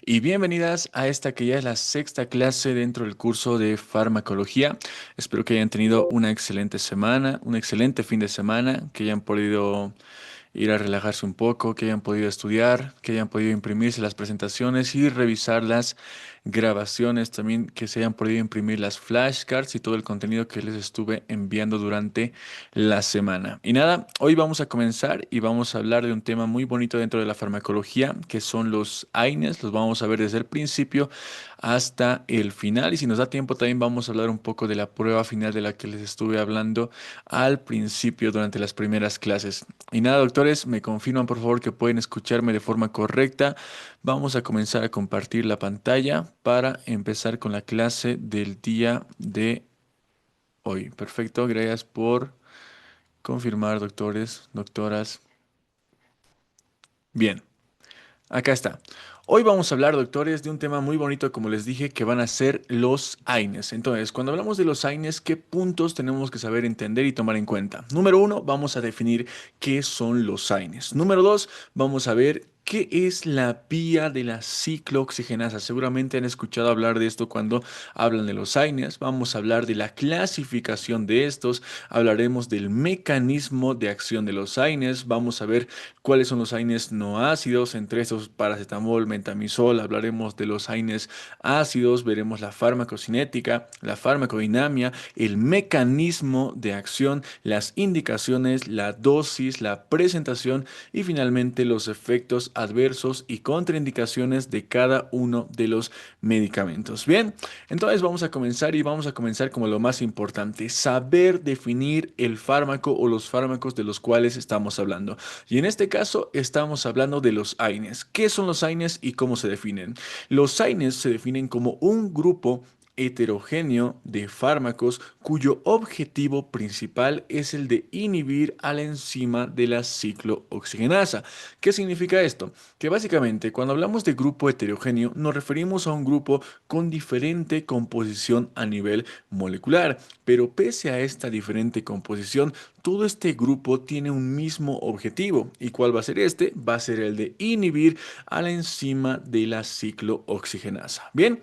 y bienvenidas a esta que ya es la sexta clase dentro del curso de farmacología. Espero que hayan tenido una excelente semana, un excelente fin de semana, que hayan podido ir a relajarse un poco, que hayan podido estudiar, que hayan podido imprimirse las presentaciones y revisar las grabaciones, también que se hayan podido imprimir las flashcards y todo el contenido que les estuve enviando durante la semana. Y nada, hoy vamos a comenzar y vamos a hablar de un tema muy bonito dentro de la farmacología, que son los AINES. Los vamos a ver desde el principio hasta el final y si nos da tiempo también vamos a hablar un poco de la prueba final de la que les estuve hablando al principio durante las primeras clases. Y nada, doctores, me confirman por favor que pueden escucharme de forma correcta. Vamos a comenzar a compartir la pantalla para empezar con la clase del día de hoy. Perfecto, gracias por confirmar, doctores, doctoras. Bien. Acá está. Hoy vamos a hablar, doctores, de un tema muy bonito, como les dije, que van a ser los AINES. Entonces, cuando hablamos de los AINES, ¿qué puntos tenemos que saber entender y tomar en cuenta? Número uno, vamos a definir qué son los AINES. Número dos, vamos a ver qué es la vía de la ciclooxigenasa. Seguramente han escuchado hablar de esto cuando hablan de los AINES. Vamos a hablar de la clasificación de estos. Hablaremos del mecanismo de acción de los AINES. Vamos a ver cuáles son los AINES no ácidos, entre estos paracetamol, metamizol. Hablaremos de los AINES ácidos, veremos la farmacocinética, la farmacodinamia, el mecanismo de acción, las indicaciones, la dosis, la presentación y finalmente los efectos adversos y contraindicaciones de cada uno de los medicamentos. Bien, entonces vamos a comenzar y vamos a comenzar como lo más importante, saber definir el fármaco o los fármacos de los cuales estamos hablando. Y en este caso estamos hablando de los AINES. ¿Qué son los AINES y cómo se definen? Los AINES se definen como un grupo heterogéneo de fármacos cuyo objetivo principal es el de inhibir a la enzima de la ciclooxigenasa. ¿Qué significa esto? Que básicamente cuando hablamos de grupo heterogéneo nos referimos a un grupo con diferente composición a nivel molecular, pero pese a esta diferente composición, todo este grupo tiene un mismo objetivo. ¿Y cuál va a ser este? Va a ser el de inhibir a la enzima de la ciclooxigenasa. Bien.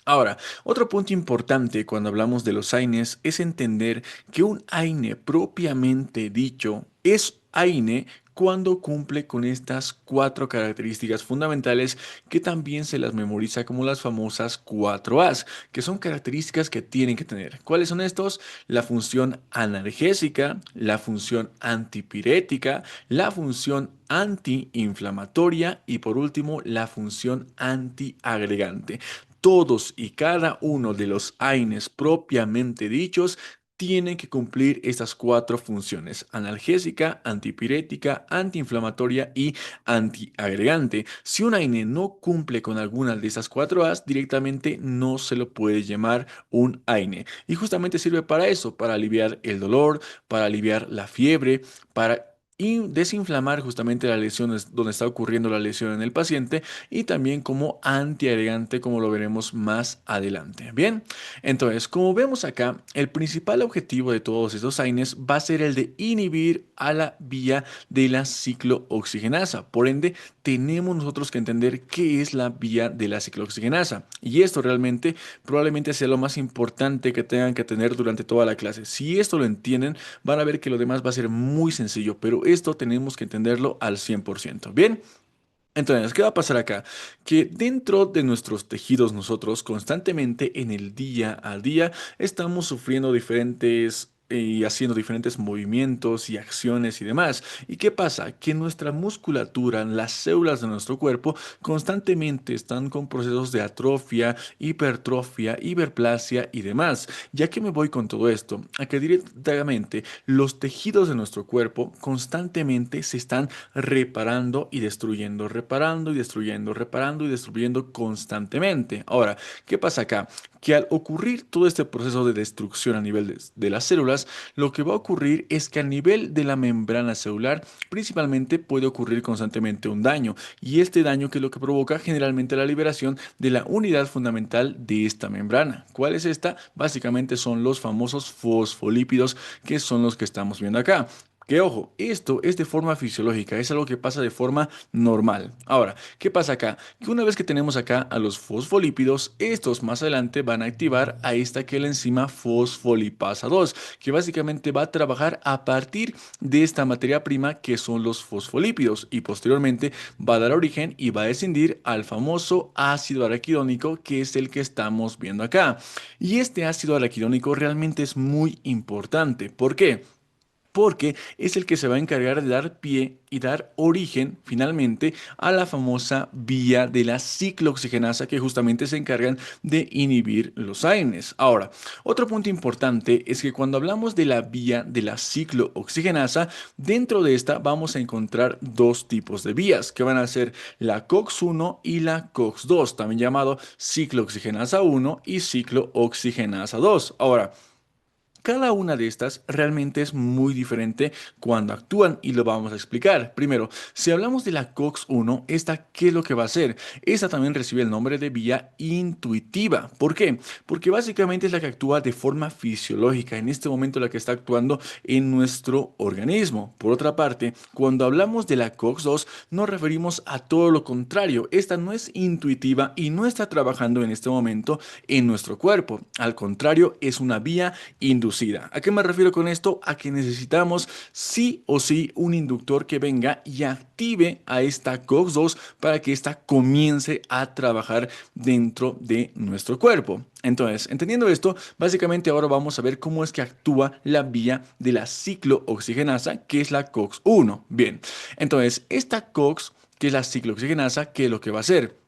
Ahora, otro punto importante cuando hablamos de los AINES es entender que un AINE propiamente dicho es AINE cuando cumple con estas cuatro características fundamentales que también se las memoriza como las famosas 4As, que son características que tienen que tener. ¿Cuáles son estos? La función analgésica, la función antipirética, la función antiinflamatoria y por último la función antiagregante. Todos y cada uno de los AINES propiamente dichos tienen que cumplir estas cuatro funciones: analgésica, antipirética, antiinflamatoria y antiagregante. Si un AINE no cumple con alguna de estas cuatro As, directamente no se lo puede llamar un AINE. Y justamente sirve para eso, para aliviar el dolor, para aliviar la fiebre, para desinflamar justamente las lesiones donde está ocurriendo la lesión en el paciente y también como antiagregante, como lo veremos más adelante. Bien, entonces, como vemos acá, el principal objetivo de todos estos AINES va a ser el de inhibir a la vía de la ciclooxigenasa. Por ende, tenemos nosotros que entender qué es la vía de la ciclooxigenasa. Y esto realmente probablemente sea lo más importante que tengan que tener durante toda la clase. Si esto lo entienden, van a ver que lo demás va a ser muy sencillo, pero esto tenemos que entenderlo al 100%. Bien. Entonces, ¿qué va a pasar acá? Que dentro de nuestros tejidos nosotros constantemente en el día a día estamos sufriendo diferentes y haciendo diferentes movimientos y acciones y demás. ¿Y qué pasa? Que nuestra musculatura, las células de nuestro cuerpo constantemente están con procesos de atrofia, hipertrofia, hiperplasia y demás. ¿Ya que me voy con todo esto? A que directamente los tejidos de nuestro cuerpo constantemente se están reparando y destruyendo, reparando y destruyendo, reparando y destruyendo constantemente. Ahora, ¿qué pasa acá? Que al ocurrir todo este proceso de destrucción a nivel de las células, lo que va a ocurrir es que a nivel de la membrana celular, principalmente puede ocurrir constantemente un daño, y este daño que es lo que provoca generalmente la liberación de la unidad fundamental de esta membrana. ¿Cuál es esta? Básicamente son los famosos fosfolípidos que son los que estamos viendo acá. Que ojo, esto es de forma fisiológica, es algo que pasa de forma normal. Ahora, ¿qué pasa acá? Que una vez que tenemos acá a los fosfolípidos, estos más adelante van a activar a esta que es la enzima fosfolipasa 2, que básicamente va a trabajar a partir de esta materia prima que son los fosfolípidos y posteriormente va a dar origen y va a descendir al famoso ácido araquidónico que es el que estamos viendo acá. Y este ácido araquidónico realmente es muy importante. ¿Por qué? Porque es el que se va a encargar de dar pie y dar origen finalmente a la famosa vía de la ciclooxigenasa que justamente se encargan de inhibir los AINES. Ahora, otro punto importante es que cuando hablamos de la vía de la ciclooxigenasa, dentro de esta vamos a encontrar dos tipos de vías que van a ser la COX-1 y la COX-2, también llamado ciclooxigenasa 1 y ciclooxigenasa 2. Ahora, cada una de estas realmente es muy diferente cuando actúan y lo vamos a explicar. Primero, si hablamos de la COX-1, esta, ¿qué es lo que va a hacer? Esta también recibe el nombre de vía intuitiva. ¿Por qué? Porque básicamente es la que actúa de forma fisiológica, en este momento la que está actuando en nuestro organismo. Por otra parte, cuando hablamos de la COX-2, nos referimos a todo lo contrario. Esta no es intuitiva y no está trabajando en este momento en nuestro cuerpo. Al contrario, es una vía inducida. ¿A qué me refiero con esto? A que necesitamos sí o sí un inductor que venga y active a esta COX-2 para que ésta comience a trabajar dentro de nuestro cuerpo. Entonces, entendiendo esto, básicamente ahora vamos a ver cómo es que actúa la vía de la ciclooxigenasa, que es la COX-1. Bien, entonces, esta COX, que es la ciclooxigenasa, ¿qué es lo que va a hacer?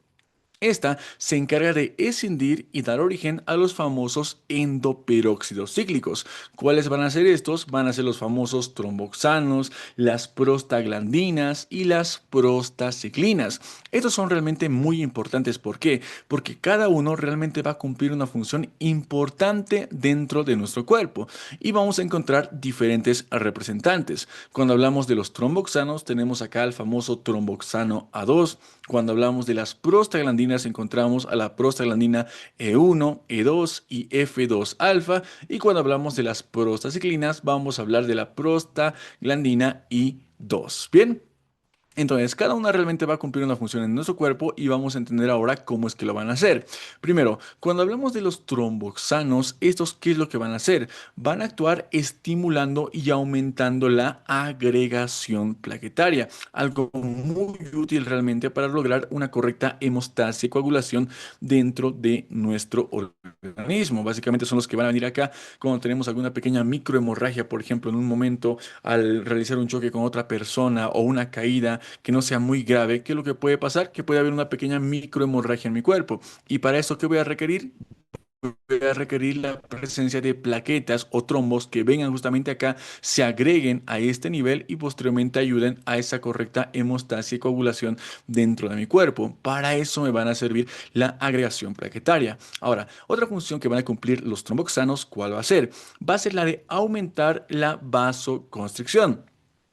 Esta se encarga de escindir y dar origen a los famosos endoperóxidos cíclicos. ¿Cuáles van a ser estos? Van a ser los famosos tromboxanos, las prostaglandinas y las prostaciclinas. Estos son realmente muy importantes. ¿Por qué? Porque cada uno realmente va a cumplir una función importante dentro de nuestro cuerpo y vamos a encontrar diferentes representantes. Cuando hablamos de los tromboxanos, tenemos acá el famoso tromboxano A2. Cuando hablamos de las prostaglandinas, encontramos a la prostaglandina E1, E2 y F2 alfa. Y cuando hablamos de las prostaciclinas, vamos a hablar de la prostaglandina I2. Bien. Entonces, cada una realmente va a cumplir una función en nuestro cuerpo y vamos a entender ahora cómo es que lo van a hacer. Primero, cuando hablamos de los tromboxanos, estos, ¿qué es lo que van a hacer? Van a actuar estimulando y aumentando la agregación plaquetaria, algo muy útil realmente para lograr una correcta hemostasia y coagulación dentro de nuestro organismo. Básicamente son los que van a venir acá cuando tenemos alguna pequeña microhemorragia, por ejemplo, en un momento al realizar un choque con otra persona o una caída que no sea muy grave. ¿Qué es lo que puede pasar? Que puede haber una pequeña microhemorragia en mi cuerpo. ¿Y para eso qué voy a requerir? Voy a requerir la presencia de plaquetas o trombos que vengan justamente acá, se agreguen a este nivel y posteriormente ayuden a esa correcta hemostasia y coagulación dentro de mi cuerpo. Para eso me van a servir la agregación plaquetaria. Ahora, otra función que van a cumplir los tromboxanos, ¿cuál va a ser? Va a ser la de aumentar la vasoconstricción.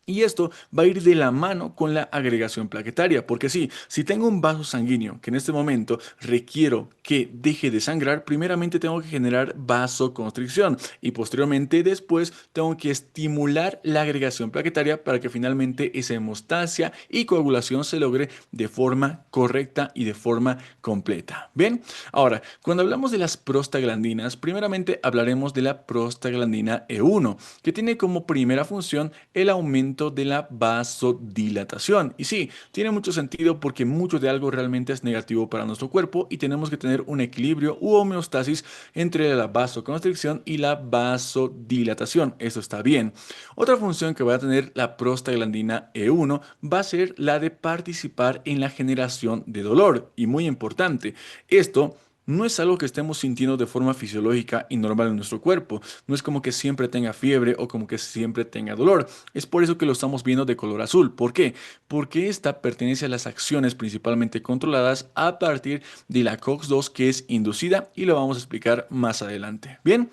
Y esto va a ir de la mano con la agregación plaquetaria, porque sí, si tengo un vaso sanguíneo que en este momento requiero que deje de sangrar, primeramente tengo que generar vasoconstricción y posteriormente después tengo que estimular la agregación plaquetaria para que finalmente esa hemostasia y coagulación se logre de forma correcta y de forma completa. Bien, ahora, cuando hablamos de las prostaglandinas, primeramente hablaremos de la prostaglandina E1, que tiene como primera función el aumento de la vasodilatación. Y sí, tiene mucho sentido porque mucho de algo realmente es negativo para nuestro cuerpo y tenemos que tener un equilibrio u homeostasis entre la vasoconstricción y la vasodilatación. Eso está bien. Otra función que va a tener la prostaglandina E1 va a ser la de participar en la generación de dolor. Y muy importante, esto no es algo que estemos sintiendo de forma fisiológica y normal en nuestro cuerpo. No es como que siempre tenga fiebre o como que siempre tenga dolor. Es por eso que lo estamos viendo de color azul. ¿Por qué? Porque esta pertenece a las acciones principalmente controladas a partir de la COX-2 que es inducida y lo vamos a explicar más adelante. Bien.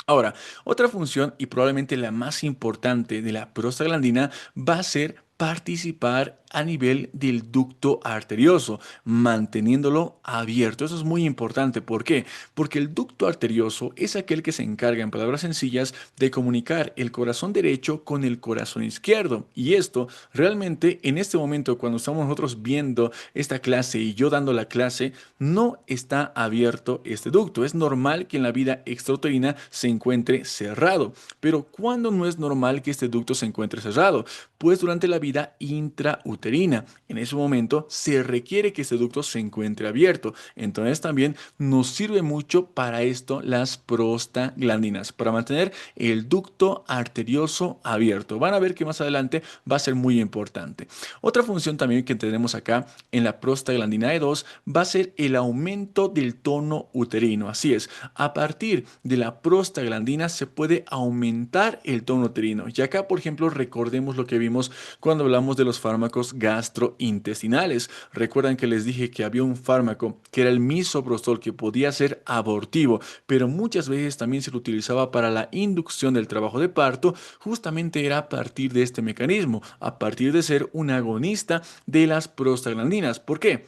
Ahora, otra función y probablemente la más importante de la prostaglandina va a ser participar a nivel del ducto arterioso, manteniéndolo abierto. Eso es muy importante. ¿Por qué? Porque el ducto arterioso es aquel que se encarga, en palabras sencillas, de comunicar el corazón derecho con el corazón izquierdo. Y esto realmente en este momento, cuando estamos nosotros viendo esta clase y yo dando la clase, no está abierto este ducto. Es normal que en la vida extrauterina se encuentre cerrado. Pero ¿cuándo no es normal que este ducto se encuentre cerrado? Pues durante la vida intrauterina. En ese momento se requiere que este ducto se encuentre abierto. Entonces también nos sirve mucho para esto las prostaglandinas, para mantener el ducto arterioso abierto. Van a ver que más adelante va a ser muy importante. Otra función también que tenemos acá en la prostaglandina E2 va a ser el aumento del tono uterino. Así es, a partir de la prostaglandina se puede aumentar el tono uterino. Y acá, por ejemplo, recordemos lo que vimos cuando hablamos de los fármacos gastrointestinales. Recuerdan que les dije que había un fármaco que era el misoprostol que podía ser abortivo, pero muchas veces también se lo utilizaba para la inducción del trabajo de parto. Justamente era a partir de este mecanismo, a partir de ser un agonista de las prostaglandinas. ¿Por qué?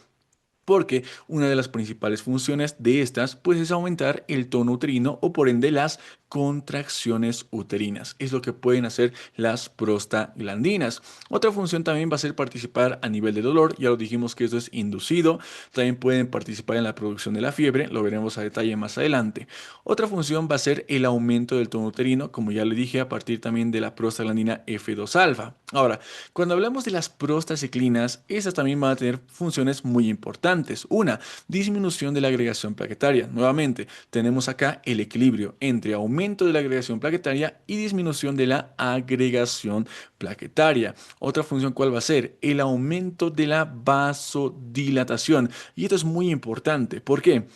Porque una de las principales funciones de estas pues es aumentar el tono uterino o por ende las contracciones uterinas. Es lo que pueden hacer las prostaglandinas. Otra función también va a ser participar a nivel de dolor. Ya lo dijimos que esto es inducido. También pueden participar en la producción de la fiebre. Lo veremos a detalle más adelante. Otra función va a ser el aumento del tono uterino, como ya le dije, a partir también de la prostaglandina F2 alfa. Ahora, cuando hablamos de las prostaciclinas, estas también van a tener funciones muy importantes. Una, disminución de la agregación plaquetaria. Nuevamente, tenemos acá el equilibrio entre aumento de la agregación plaquetaria y disminución de la agregación plaquetaria. Otra función, ¿cuál va a ser? El aumento de la vasodilatación. Y esto es muy importante. ¿Por qué?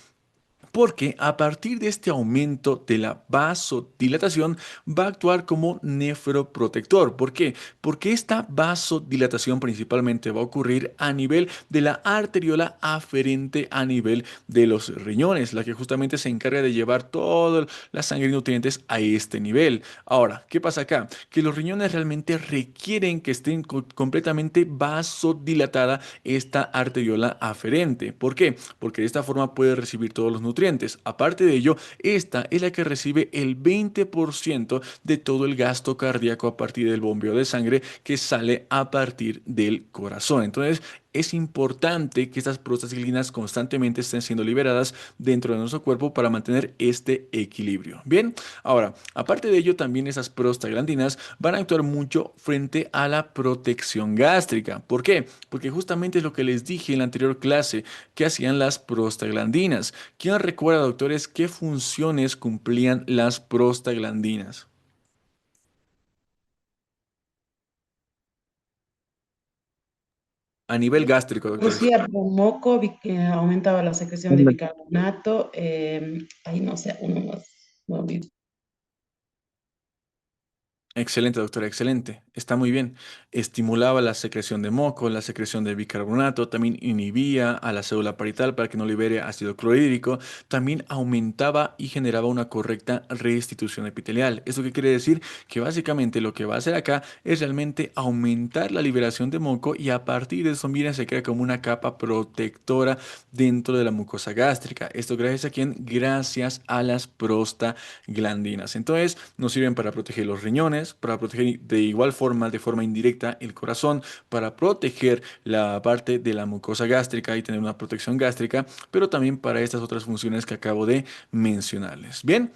Porque a partir de este aumento de la vasodilatación va a actuar como nefroprotector. ¿Por qué? Porque esta vasodilatación principalmente va a ocurrir a nivel de la arteriola aferente a nivel de los riñones, la que justamente se encarga de llevar toda la sangre y nutrientes a este nivel. Ahora, ¿qué pasa acá? Que los riñones realmente requieren que estén completamente vasodilatada esta arteriola aferente. ¿Por qué? Porque de esta forma puede recibir todos los nutrientes. Aparte de ello, esta es la que recibe el 20% de todo el gasto cardíaco a partir del bombeo de sangre que sale a partir del corazón. Entonces, es importante que estas prostaglandinas constantemente estén siendo liberadas dentro de nuestro cuerpo para mantener este equilibrio. Bien, ahora, aparte de ello, también esas prostaglandinas van a actuar mucho frente a la protección gástrica. ¿Por qué? Porque justamente es lo que les dije en la anterior clase que hacían las prostaglandinas. ¿Quién recuerda, doctores, qué funciones cumplían las prostaglandinas? A nivel gástrico, doctores. Producía moco, aumentaba la secreción de bicarbonato, ahí no sé, uno más. Me olvidé. Excelente, doctora, excelente. Está muy bien. Estimulaba la secreción de moco, la secreción de bicarbonato, también inhibía a la célula parietal para que no libere ácido clorhídrico, también aumentaba y generaba una correcta restitución epitelial. ¿Eso qué quiere decir? Que básicamente lo que va a hacer acá es realmente aumentar la liberación de moco y a partir de eso, miren, se crea como una capa protectora dentro de la mucosa gástrica. ¿Esto gracias a quién? Gracias a las prostaglandinas. Entonces, nos sirven para proteger los riñones, para proteger de igual forma, de forma indirecta, el corazón, para proteger la parte de la mucosa gástrica y tener una protección gástrica, pero también para estas otras funciones que acabo de mencionarles. Bien.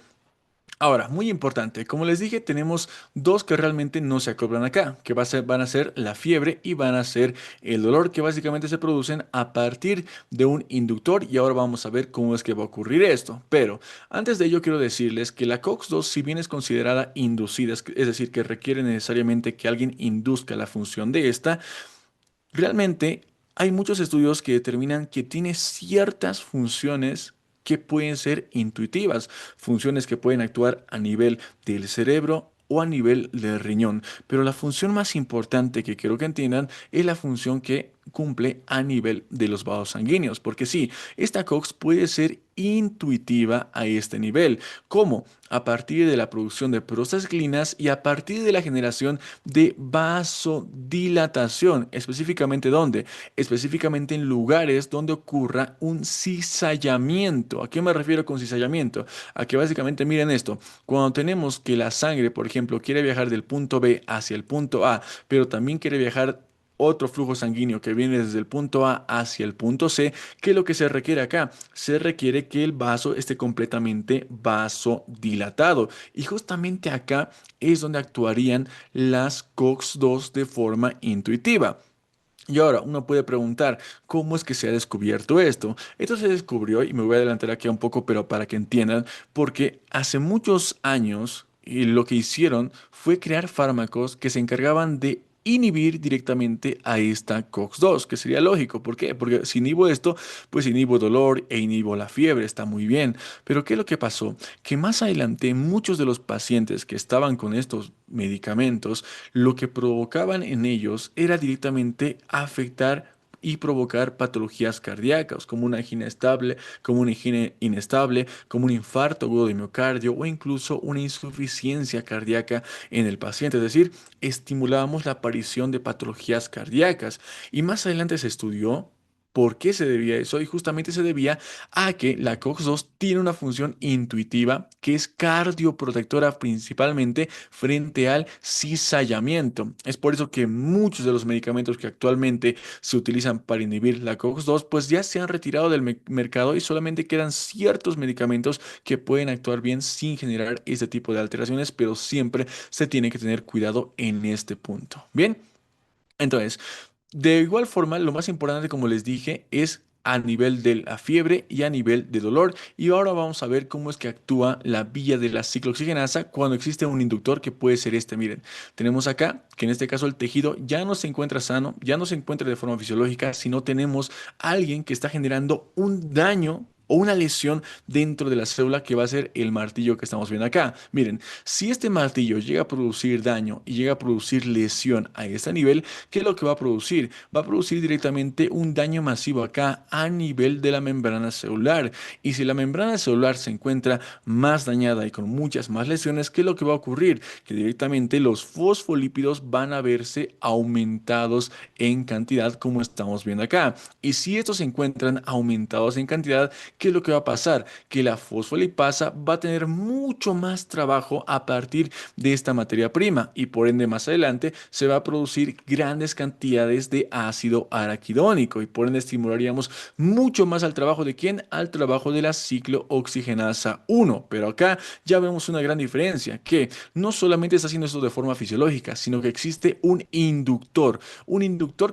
Ahora, muy importante, como les dije, tenemos dos que realmente no se acoplan acá, que van a ser la fiebre y van a ser el dolor, que básicamente se producen a partir de un inductor y ahora vamos a ver cómo es que va a ocurrir esto. Pero antes de ello quiero decirles que la COX-2, si bien es considerada inducida, es decir, que requiere necesariamente que alguien induzca la función de esta, realmente hay muchos estudios que determinan que tiene ciertas funciones que pueden ser intuitivas, funciones que pueden actuar a nivel del cerebro o a nivel del riñón. Pero la función más importante que quiero que entiendan es la función que cumple a nivel de los vasos sanguíneos. Porque sí, esta COX puede ser intuitiva a este nivel. ¿Cómo? A partir de la producción de prostaglandinas y a partir de la generación de vasodilatación. ¿Específicamente dónde? Específicamente en lugares donde ocurra un cizallamiento. ¿A qué me refiero con cizallamiento? A que básicamente miren esto. Cuando tenemos que la sangre, por ejemplo, quiere viajar del punto B hacia el punto A, pero también quiere viajar otro flujo sanguíneo que viene desde el punto A hacia el punto C, ¿qué es lo que se requiere acá? Se requiere que el vaso esté completamente vasodilatado. Y justamente acá es donde actuarían las COX-2 de forma intuitiva. Y ahora uno puede preguntar, ¿cómo es que se ha descubierto esto? Esto se descubrió, y me voy a adelantar aquí un poco, pero para que entiendan, porque hace muchos años lo que hicieron fue crear fármacos que se encargaban de inhibir directamente a esta COX-2, que sería lógico. ¿Por qué? Porque si inhibo esto, pues inhibo dolor e inhibo la fiebre, está muy bien. Pero ¿qué es lo que pasó? Que más adelante muchos de los pacientes que estaban con estos medicamentos lo que provocaban en ellos era directamente afectar y provocar patologías cardíacas, como una angina estable, como una angina inestable, como un infarto agudo de miocardio o incluso una insuficiencia cardíaca en el paciente. Es decir, estimulábamos la aparición de patologías cardíacas. Y más adelante se estudió por qué se debía eso y justamente se debía a que la COX-2 tiene una función intuitiva que es cardioprotectora principalmente frente al cizallamiento. Es por eso que muchos de los medicamentos que actualmente se utilizan para inhibir la COX-2 pues ya se han retirado del mercado y solamente quedan ciertos medicamentos que pueden actuar bien sin generar este tipo de alteraciones, pero siempre se tiene que tener cuidado en este punto. Bien. Entonces, de igual forma, lo más importante, como les dije, es a nivel de la fiebre y a nivel de dolor. Y ahora vamos a ver cómo es que actúa la vía de la ciclooxigenasa cuando existe un inductor que puede ser este. Miren, tenemos acá que en este caso el tejido ya no se encuentra sano, ya no se encuentra de forma fisiológica, sino tenemos a alguien que está generando un daño o una lesión dentro de la célula que va a ser el martillo que estamos viendo acá. Miren, si este martillo llega a producir daño y llega a producir lesión a este nivel, ¿qué es lo que va a producir? Va a producir directamente un daño masivo acá a nivel de la membrana celular. Y si la membrana celular se encuentra más dañada y con muchas más lesiones, ¿qué es lo que va a ocurrir? Que directamente los fosfolípidos van a verse aumentados en cantidad como estamos viendo acá. Y si estos se encuentran aumentados en cantidad, ¿qué es lo que va a pasar? Que la fosfolipasa va a tener mucho más trabajo a partir de esta materia prima y por ende más adelante se va a producir grandes cantidades de ácido araquidónico y por ende estimularíamos mucho más al trabajo de quién, al trabajo de la ciclooxigenasa 1. Pero acá ya vemos una gran diferencia, que no solamente está haciendo esto de forma fisiológica, sino que existe un inductor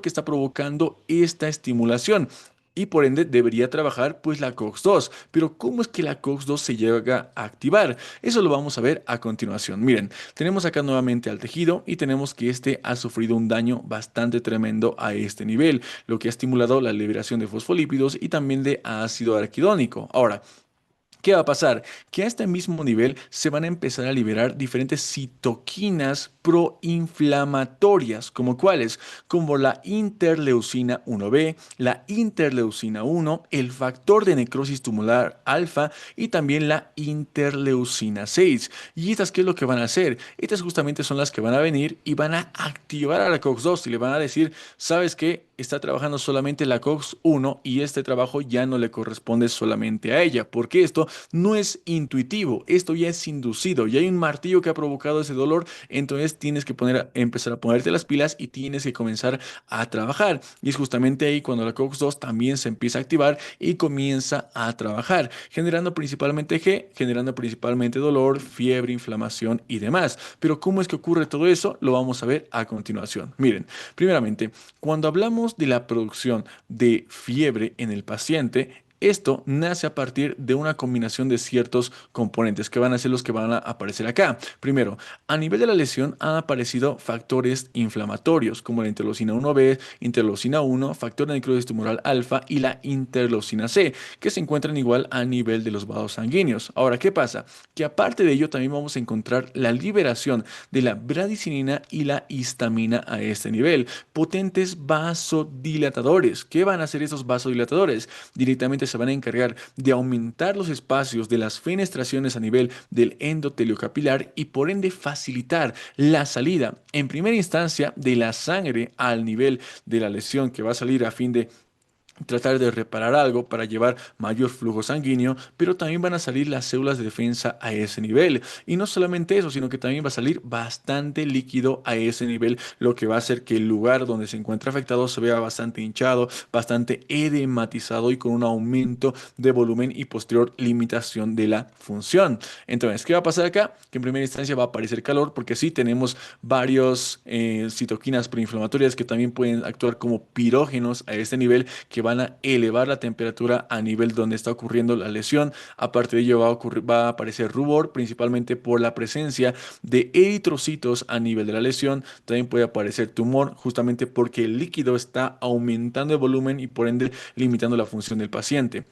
que está provocando esta estimulación. Y por ende debería trabajar pues la COX-2. Pero ¿cómo es que la COX-2 se llega a activar? Eso lo vamos a ver a continuación. Miren, tenemos acá nuevamente al tejido y tenemos que este ha sufrido un daño bastante tremendo a este nivel, lo que ha estimulado la liberación de fosfolípidos y también de ácido araquidónico. Ahora, ¿qué va a pasar? Que a este mismo nivel se van a empezar a liberar diferentes citoquinas proinflamatorias, como cuáles, como la interleucina 1B, la interleucina 1, el factor de necrosis tumoral alfa y también la interleucina 6. ¿Y estas qué es lo que van a hacer? Estas justamente son las que van a venir y van a activar a la COX-2 y le van a decir, ¿sabes qué? Está trabajando solamente la COX-1 y este trabajo ya no le corresponde solamente a ella, porque esto no es intuitivo, esto ya es inducido, y hay un martillo que ha provocado ese dolor, entonces tienes que empezar a ponerte las pilas y tienes que comenzar a trabajar. Y es justamente ahí cuando la COX-2 también se empieza a activar y comienza a trabajar, generando principalmente ¿qué? Generando principalmente dolor, fiebre, inflamación y demás. Pero ¿cómo es que ocurre todo eso? Lo vamos a ver a continuación. Miren, primeramente, cuando hablamos de la producción de fiebre en el paciente, Esto nace a partir de una combinación de ciertos componentes que van a ser los que van a aparecer acá. Primero, a nivel de la lesión han aparecido factores inflamatorios como la interleucina 1B, interleucina 1, factor de necrosis tumoral alfa y la interleucina C, que se encuentran igual a nivel de los vasos sanguíneos. Ahora, ¿qué pasa? Que aparte de ello también vamos a encontrar la liberación de la bradicinina y la histamina a este nivel, potentes vasodilatadores. ¿Qué van a hacer estos vasodilatadores? Directamente se van a encargar de aumentar los espacios de las fenestraciones a nivel del endotelio capilar y por ende facilitar la salida en primera instancia de la sangre al nivel de la lesión que va a salir a fin de tratar de reparar algo para llevar mayor flujo sanguíneo, pero también van a salir las células de defensa a ese nivel. Y no solamente eso, sino que también va a salir bastante líquido a ese nivel, lo que va a hacer que el lugar donde se encuentra afectado se vea bastante hinchado, bastante edematizado y con un aumento de volumen y posterior limitación de la función. Entonces, ¿qué va a pasar acá? Que en primera instancia va a aparecer calor, porque sí tenemos varios citoquinas proinflamatorias que también pueden actuar como pirógenos a este nivel que van a elevar la temperatura a nivel donde está ocurriendo la lesión. Aparte de ello va a aparecer rubor, principalmente por la presencia de eritrocitos a nivel de la lesión. También puede aparecer tumor, justamente porque el líquido está aumentando el volumen y por ende limitando la función del paciente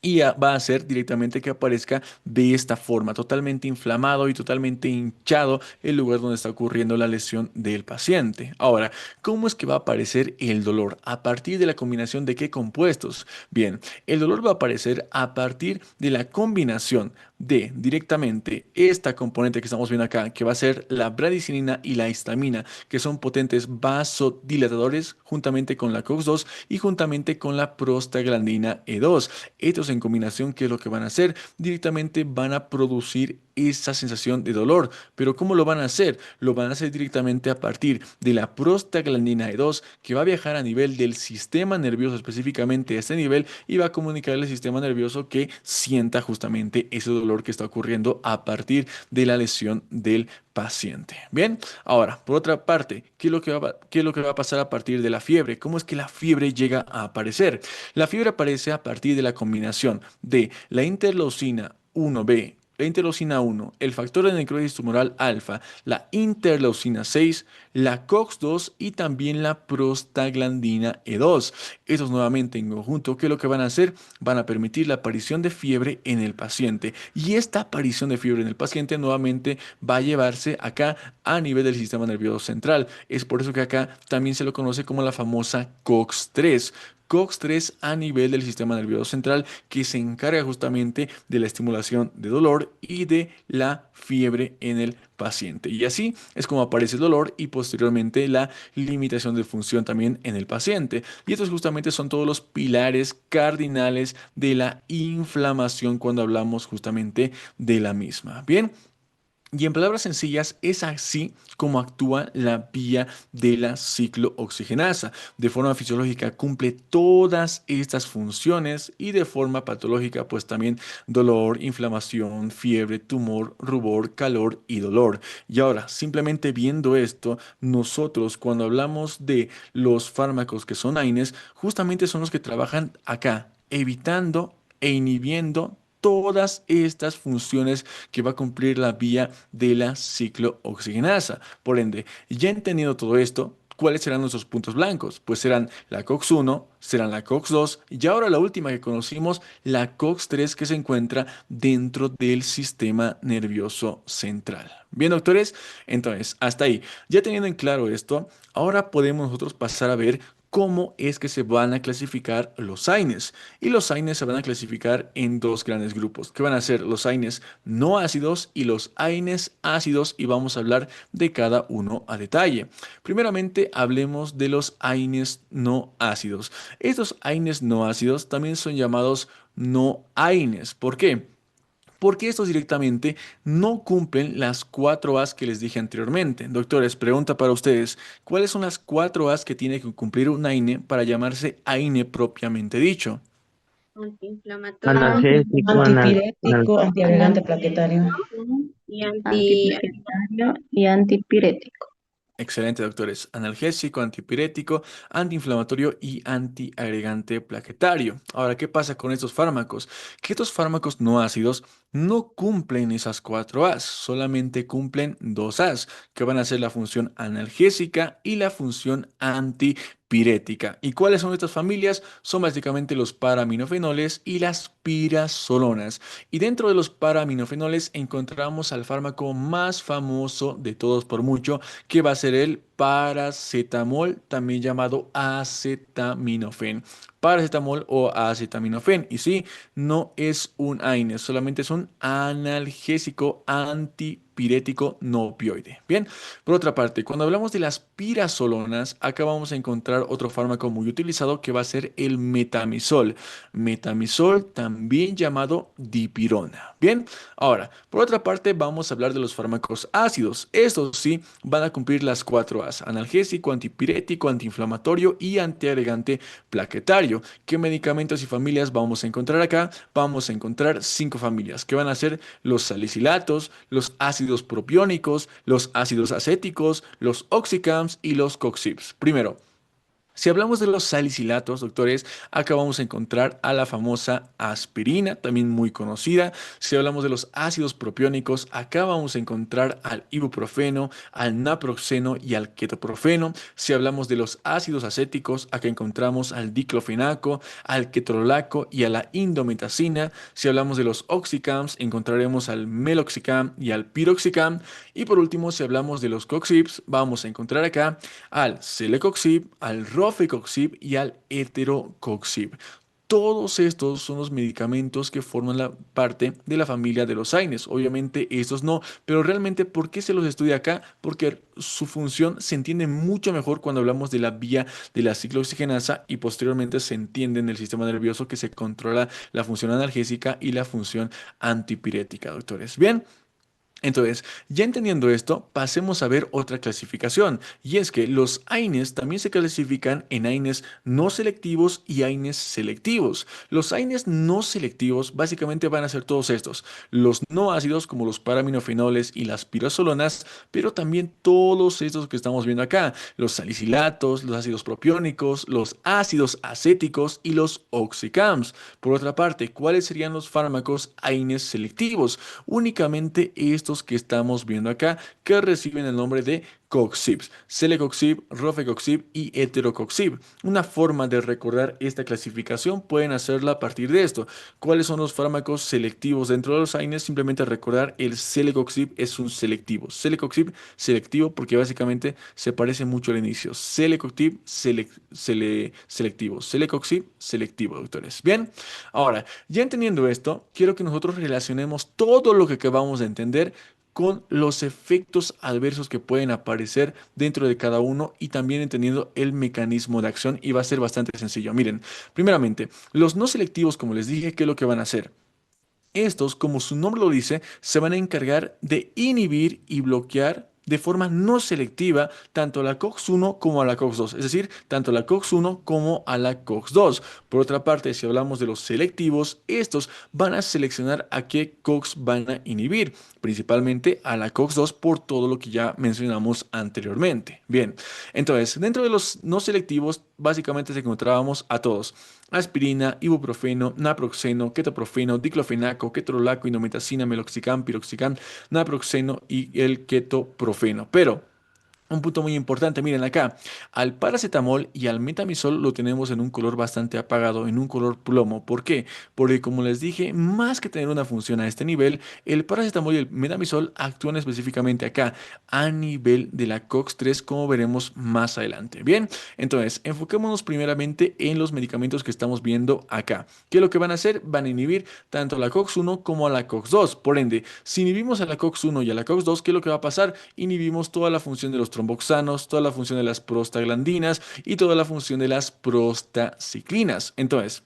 y va a hacer directamente que aparezca de esta forma, totalmente inflamado y totalmente hinchado el lugar donde está ocurriendo la lesión del paciente. Ahora, ¿cómo es que va a aparecer el dolor? ¿A partir de la combinación de qué compuestos? Bien, el dolor va a aparecer a partir de la combinación de directamente esta componente que estamos viendo acá, que va a ser la bradicinina y la histamina, que son potentes vasodilatadores juntamente con la COX-2 y juntamente con la prostaglandina E2. Estos en combinación, ¿qué es lo que van a hacer? Directamente van a producir esa sensación de dolor. Pero ¿cómo lo van a hacer? Lo van a hacer directamente a partir de la prostaglandina E2 que va a viajar a nivel del sistema nervioso, específicamente a este nivel, y va a comunicarle al sistema nervioso que sienta justamente ese dolor que está ocurriendo a partir de la lesión del paciente. Bien, ahora, por otra parte, ¿qué es lo que va a pasar a partir de la fiebre? ¿Cómo es que la fiebre llega a aparecer? La fiebre aparece a partir de la combinación de la interleucina 1B, la interleucina 1, el factor de necrosis tumoral alfa, la interleucina 6, la COX-2 y también la prostaglandina E2. Estos nuevamente en conjunto, ¿qué es lo que van a hacer? Van a permitir la aparición de fiebre en el paciente. Y esta aparición de fiebre en el paciente nuevamente va a llevarse acá a nivel del sistema nervioso central. Es por eso que acá también se lo conoce como la famosa COX-3. COX-3 a nivel del sistema nervioso central que se encarga justamente de la estimulación de dolor y de la fiebre en el paciente. Y así es como aparece el dolor y posteriormente la limitación de función también en el paciente. Y estos justamente son todos los pilares cardinales de la inflamación cuando hablamos justamente de la misma. Bien. Y en palabras sencillas, es así como actúa la vía de la ciclooxigenasa. De forma fisiológica cumple todas estas funciones y de forma patológica pues también dolor, inflamación, fiebre, tumor, rubor, calor y dolor. Y ahora, simplemente viendo esto, nosotros cuando hablamos de los fármacos que son AINES, justamente son los que trabajan acá, evitando e inhibiendo todas estas funciones que va a cumplir la vía de la ciclooxigenasa. Por ende, ya entendiendo todo esto, ¿cuáles serán nuestros puntos blancos? Pues serán la COX-1, serán la COX-2 y ahora la última que conocimos, la COX-3 que se encuentra dentro del sistema nervioso central. Bien, doctores, entonces, hasta ahí. Ya teniendo en claro esto, ahora podemos nosotros pasar a ver cómo es que se van a clasificar los AINES. Y los AINES se van a clasificar en dos grandes grupos, que van a ser los AINES no ácidos y los AINES ácidos, y vamos a hablar de cada uno a detalle. Primeramente, hablemos de los AINES no ácidos. Estos AINES no ácidos también son llamados no AINES. ¿Por qué? Porque estos directamente no cumplen las cuatro A's que les dije anteriormente. Doctores, pregunta para ustedes, ¿cuáles son las cuatro A's que tiene que cumplir un AINE para llamarse AINE propiamente dicho? Antiinflamatorio, Analgésico, Antipirético, antiagregante plaquetario. y antiplanetario y antipirético. Excelente, doctores. Analgésico, antipirético, antiinflamatorio y antiagregante plaquetario. Ahora, ¿qué pasa con estos fármacos? Que estos fármacos no ácidos no cumplen esas cuatro A's, solamente cumplen dos A's, que van a ser la función analgésica y la función antipirética. ¿Y cuáles son estas familias? Son básicamente los paraminofenoles y las pirazolonas. Y dentro de los paraminofenoles encontramos al fármaco más famoso de todos por mucho, que va a ser el paracetamol, también llamado acetaminofén. Paracetamol o acetaminofén. Y sí, no es un AINES, solamente es un analgésico antipirético no opioide. Bien, por otra parte, cuando hablamos de las pirazolonas, acá vamos a encontrar otro fármaco muy utilizado que va a ser el metamisol. Metamisol, también llamado dipirona. Bien, ahora, por otra parte, vamos a hablar de los fármacos ácidos. Estos sí van a cumplir las cuatro A's: analgésico, antipirético, antiinflamatorio y antiagregante plaquetario. ¿Qué medicamentos y familias vamos a encontrar acá? Vamos a encontrar cinco familias que van a ser los salicilatos, los ácidos propiónicos, los ácidos acéticos, los oxicams y los coxips. Primero, si hablamos de los salicilatos, doctores, acá vamos a encontrar a la famosa aspirina, también muy conocida. Si hablamos de los ácidos propiónicos, acá vamos a encontrar al ibuprofeno, al naproxeno y al ketoprofeno. Si hablamos de los ácidos acéticos, acá encontramos al diclofenaco, al ketorolaco y a la indometacina. Si hablamos de los oxicams, encontraremos al meloxicam y al piroxicam. Y por último, si hablamos de los coxips, vamos a encontrar acá al celecoxib, al rofecoxib y al heterocoxib. Todos estos son los medicamentos que forman la parte de la familia de los AINES. Obviamente estos no, pero realmente ¿por qué se los estudia acá? Porque su función se entiende mucho mejor cuando hablamos de la vía de la ciclooxigenasa y posteriormente se entiende en el sistema nervioso que se controla la función analgésica y la función antipirética, doctores. Bien. Entonces, ya entendiendo esto, pasemos a ver otra clasificación, y es que los AINES también se clasifican en AINES no selectivos y AINES selectivos. Los AINES no selectivos básicamente van a ser todos estos: los no ácidos como los paraminofenoles y las pirazolonas, pero también todos estos que estamos viendo acá: los salicilatos, los ácidos propiónicos, los ácidos acéticos y los oxicams. Por otra parte, ¿cuáles serían los fármacos AINES selectivos? Únicamente estos que estamos viendo acá, que reciben el nombre de coxibs: celecoxib, rofecoxib y heterocoxib. Una forma de recordar esta clasificación pueden hacerla a partir de esto. ¿Cuáles son los fármacos selectivos dentro de los AINES? Simplemente recordar: el celecoxib es un selectivo. Celecoxib selectivo porque básicamente se parece mucho al inicio. Celecoxib selectivo. Celecoxib selectivo, doctores. Bien, ahora, ya entendiendo esto, quiero que nosotros relacionemos todo lo que acabamos de entender con los efectos adversos que pueden aparecer dentro de cada uno y también entendiendo el mecanismo de acción, y va a ser bastante sencillo. Miren, primeramente, los no selectivos, como les dije, ¿qué es lo que van a hacer? Estos, como su nombre lo dice, se van a encargar de inhibir y bloquear de forma no selectiva tanto a la COX-1 como a la COX-2, es decir, tanto a la COX-1 como a la COX-2. Por otra parte, si hablamos de los selectivos, estos van a seleccionar a qué COX van a inhibir, principalmente a la COX-2, por todo lo que ya mencionamos anteriormente. Bien, entonces, dentro de los no selectivos, básicamente se encontrábamos a todos: aspirina, ibuprofeno, naproxeno, ketoprofeno, diclofenaco, ketorolaco, indometacina, meloxicam, piroxicam, naproxeno y el ketoprofeno. Pero un punto muy importante, miren acá: al paracetamol y al metamisol lo tenemos en un color bastante apagado, en un color plomo. ¿Por qué? Porque, como les dije, más que tener una función a este nivel, el paracetamol y el metamisol actúan específicamente acá, a nivel de la COX-3, como veremos más adelante. Bien, entonces, enfoquémonos primeramente en los medicamentos que estamos viendo acá. ¿Qué es lo que van a hacer? Van a inhibir tanto a la COX-1 como a la COX-2. Por ende, si inhibimos a la COX-1 y a la COX-2, ¿qué es lo que va a pasar? Inhibimos toda la función de los tromboxanos, toda la función de las prostaglandinas y toda la función de las prostaciclinas. Entonces,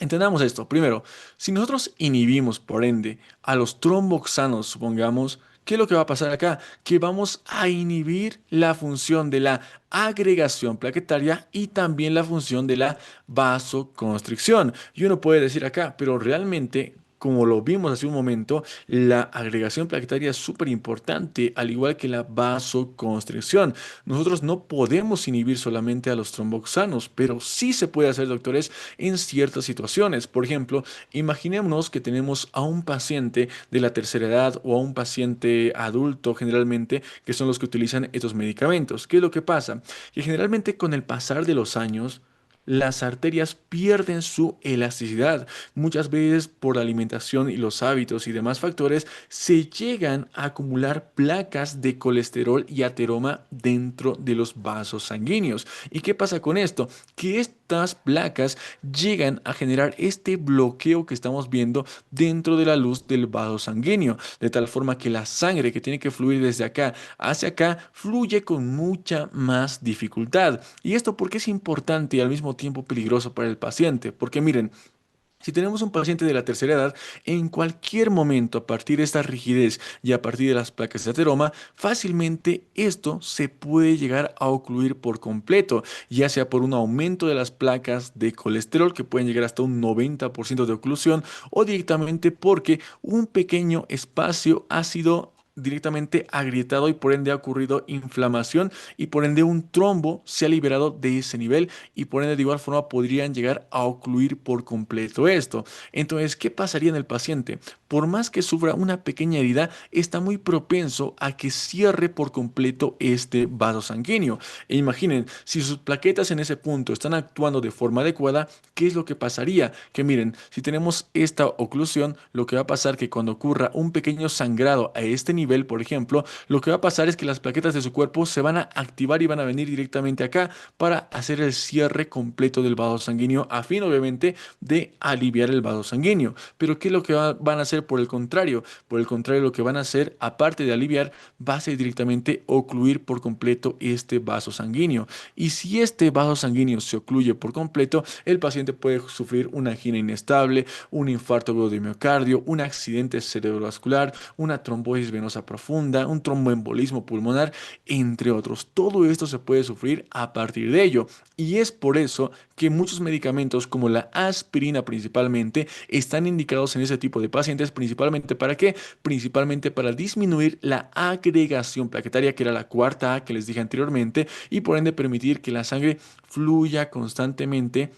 entendamos esto. Primero, si nosotros inhibimos, por ende, a los tromboxanos, supongamos, ¿qué es lo que va a pasar acá? Que vamos a inhibir la función de la agregación plaquetaria y también la función de la vasoconstricción. Y uno puede decir acá, pero realmente, como lo vimos hace un momento, la agregación plaquetaria es súper importante, al igual que la vasoconstricción. Nosotros no podemos inhibir solamente a los tromboxanos, pero sí se puede hacer, doctores, en ciertas situaciones. Por ejemplo, imaginémonos que tenemos a un paciente de la tercera edad o a un paciente adulto generalmente, que son los que utilizan estos medicamentos. ¿Qué es lo que pasa? Que generalmente con el pasar de los años, las arterias pierden su elasticidad. Muchas veces por la alimentación y los hábitos y demás factores se llegan a acumular placas de colesterol y ateroma dentro de los vasos sanguíneos. ¿Y qué pasa con esto? Que estas placas llegan a generar este bloqueo que estamos viendo dentro de la luz del vaso sanguíneo, de tal forma que la sangre que tiene que fluir desde acá hacia acá fluye con mucha más dificultad. ¿Y esto por qué es importante y al mismo tiempo peligroso para el paciente? Porque miren, si tenemos un paciente de la tercera edad, en cualquier momento, a partir de esta rigidez y a partir de las placas de ateroma, fácilmente esto se puede llegar a ocluir por completo, ya sea por un aumento de las placas de colesterol, que pueden llegar hasta un 90% de oclusión, o directamente porque un pequeño espacio ha sido directamente agrietado y por ende ha ocurrido inflamación y por ende un trombo se ha liberado de ese nivel y por ende de igual forma podrían llegar a ocluir por completo esto. Entonces, ¿qué pasaría en el paciente? Por más que sufra una pequeña herida, está muy propenso a que cierre por completo este vaso sanguíneo. E imaginen, si sus plaquetas en ese punto están actuando de forma adecuada, ¿qué es lo que pasaría? Que miren, si tenemos esta oclusión, lo que va a pasar que cuando ocurra un pequeño sangrado a este nivel, por ejemplo, lo que va a pasar es que las plaquetas de su cuerpo se van a activar y van a venir directamente acá para hacer el cierre completo del vaso sanguíneo a fin obviamente de aliviar el vaso sanguíneo. Pero ¿qué es lo que van a hacer por el contrario? Por el contrario, lo que van a hacer, aparte de aliviar, va a ser directamente ocluir por completo este vaso sanguíneo. Y si este vaso sanguíneo se ocluye por completo, el paciente puede sufrir una angina inestable, un infarto agudo de miocardio, un accidente cerebrovascular, una trombosis venosa profunda, un tromboembolismo pulmonar, entre otros. Todo esto se puede sufrir a partir de ello. Y es por eso que muchos medicamentos como la aspirina principalmente están indicados en ese tipo de pacientes, principalmente ¿para qué? Principalmente para disminuir la agregación plaquetaria, que era la cuarta A que les dije anteriormente, y por ende permitir que la sangre fluya constantemente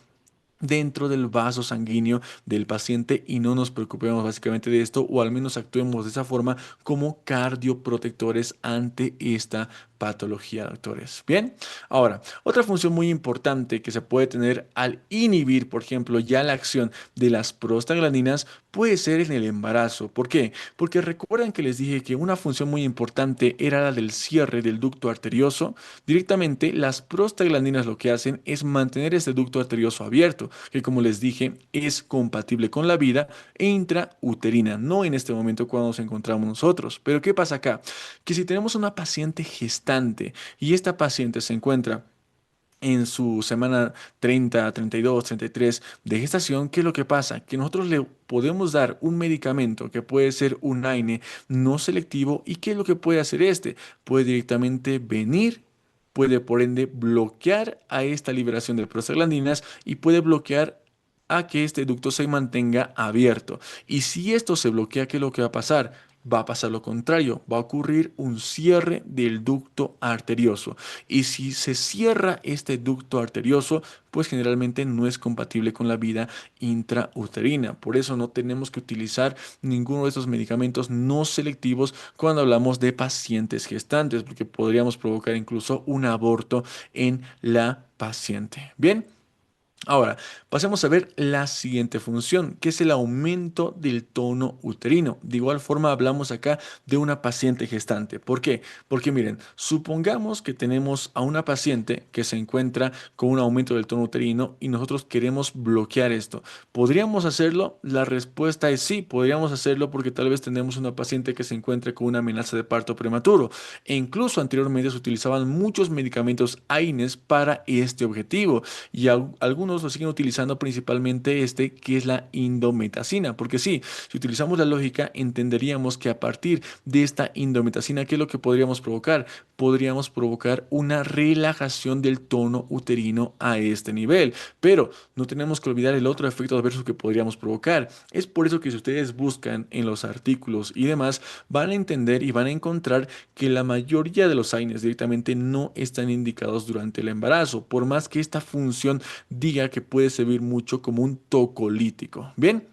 dentro del vaso sanguíneo del paciente y no nos preocupemos básicamente de esto o al menos actuemos de esa forma como cardioprotectores ante esta patología, doctores. Bien, ahora, otra función muy importante que se puede tener al inhibir, por ejemplo, ya la acción de las prostaglandinas puede ser en el embarazo. ¿Por qué? Porque recuerdan que les dije que una función muy importante era la del cierre del ducto arterioso. Directamente, las prostaglandinas lo que hacen es mantener este ducto arterioso abierto, que como les dije, es compatible con la vida e intrauterina, no en este momento cuando nos encontramos nosotros. Pero ¿qué pasa acá? Que si tenemos una paciente gestante y esta paciente se encuentra en su semana 30, 32, 33 de gestación, ¿qué es lo que pasa? Que nosotros le podemos dar un medicamento que puede ser un AINE no selectivo y ¿qué es lo que puede hacer este? Puede directamente venir, puede por ende bloquear a esta liberación de prostaglandinas y puede bloquear a que este ducto se mantenga abierto. Y si esto se bloquea, ¿qué es lo que va a pasar? Va a pasar lo contrario, va a ocurrir un cierre del ducto arterioso. Y si se cierra este ducto arterioso, pues generalmente no es compatible con la vida intrauterina. Por eso no tenemos que utilizar ninguno de estos medicamentos no selectivos cuando hablamos de pacientes gestantes, porque podríamos provocar incluso un aborto en la paciente. Bien. Ahora, pasemos a ver la siguiente función, que es el aumento del tono uterino. De igual forma, hablamos acá de una paciente gestante. ¿Por qué? Porque miren, supongamos que tenemos a una paciente que se encuentra con un aumento del tono uterino y nosotros queremos bloquear esto. ¿Podríamos hacerlo? La respuesta es sí, podríamos hacerlo porque tal vez tenemos una paciente que se encuentre con una amenaza de parto prematuro. E incluso anteriormente se utilizaban muchos medicamentos AINES para este objetivo y algunos utilizamos o siguen utilizando principalmente este, que es la indometacina. Porque sí, si utilizamos la lógica, entenderíamos que a partir de esta indometacina, ¿qué es lo que podríamos provocar? Podríamos provocar una relajación del tono uterino a este nivel. Pero no tenemos que olvidar el otro efecto adverso que podríamos provocar. Es por eso que si ustedes buscan en los artículos y demás, van a entender y van a encontrar que la mayoría de los AINES directamente no están indicados durante el embarazo, por más que esta función diga que puede servir mucho como un tocolítico. Bien.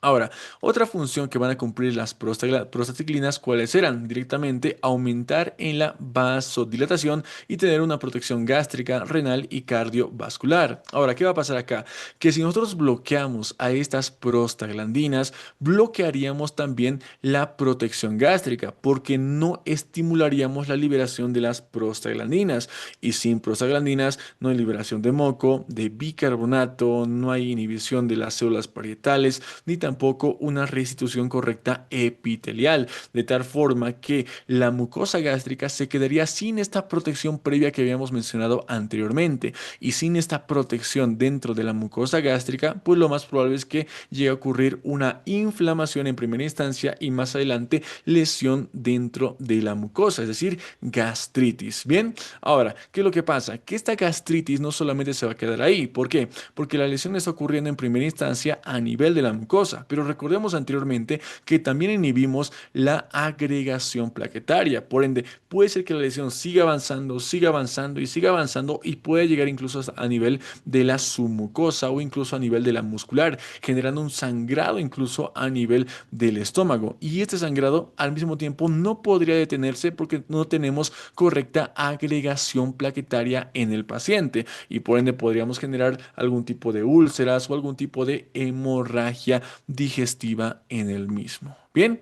Ahora, otra función que van a cumplir las prostaciclinas, ¿cuáles eran? Directamente aumentar en la vasodilatación y tener una protección gástrica, renal y cardiovascular. Ahora, ¿qué va a pasar acá? Que si nosotros bloqueamos a estas prostaglandinas, bloquearíamos también la protección gástrica, porque no estimularíamos la liberación de las prostaglandinas. Y sin prostaglandinas no hay liberación de moco, de bicarbonato, no hay inhibición de las células parietales, ni tampoco una restitución correcta epitelial, de tal forma que la mucosa gástrica se quedaría sin esta protección previa que habíamos mencionado anteriormente. Y sin esta protección dentro de la mucosa gástrica, pues lo más probable es que llegue a ocurrir una inflamación en primera instancia y más adelante lesión dentro de la mucosa, es decir, gastritis. Bien, ahora, ¿qué es lo que pasa? Que esta gastritis no solamente se va a quedar ahí. ¿Por qué? Porque la lesión está ocurriendo en primera instancia a nivel de la mucosa, pero recordemos anteriormente que también inhibimos la agregación plaquetaria. Por ende, puede ser que la lesión siga avanzando y siga avanzando y puede llegar incluso hasta a nivel de la submucosa o incluso a nivel de la muscular, generando un sangrado incluso a nivel del estómago. Y este sangrado al mismo tiempo no podría detenerse porque no tenemos correcta agregación plaquetaria en el paciente y por ende podríamos generar algún tipo de úlceras o algún tipo de hemorragia digestiva en el mismo. Bien.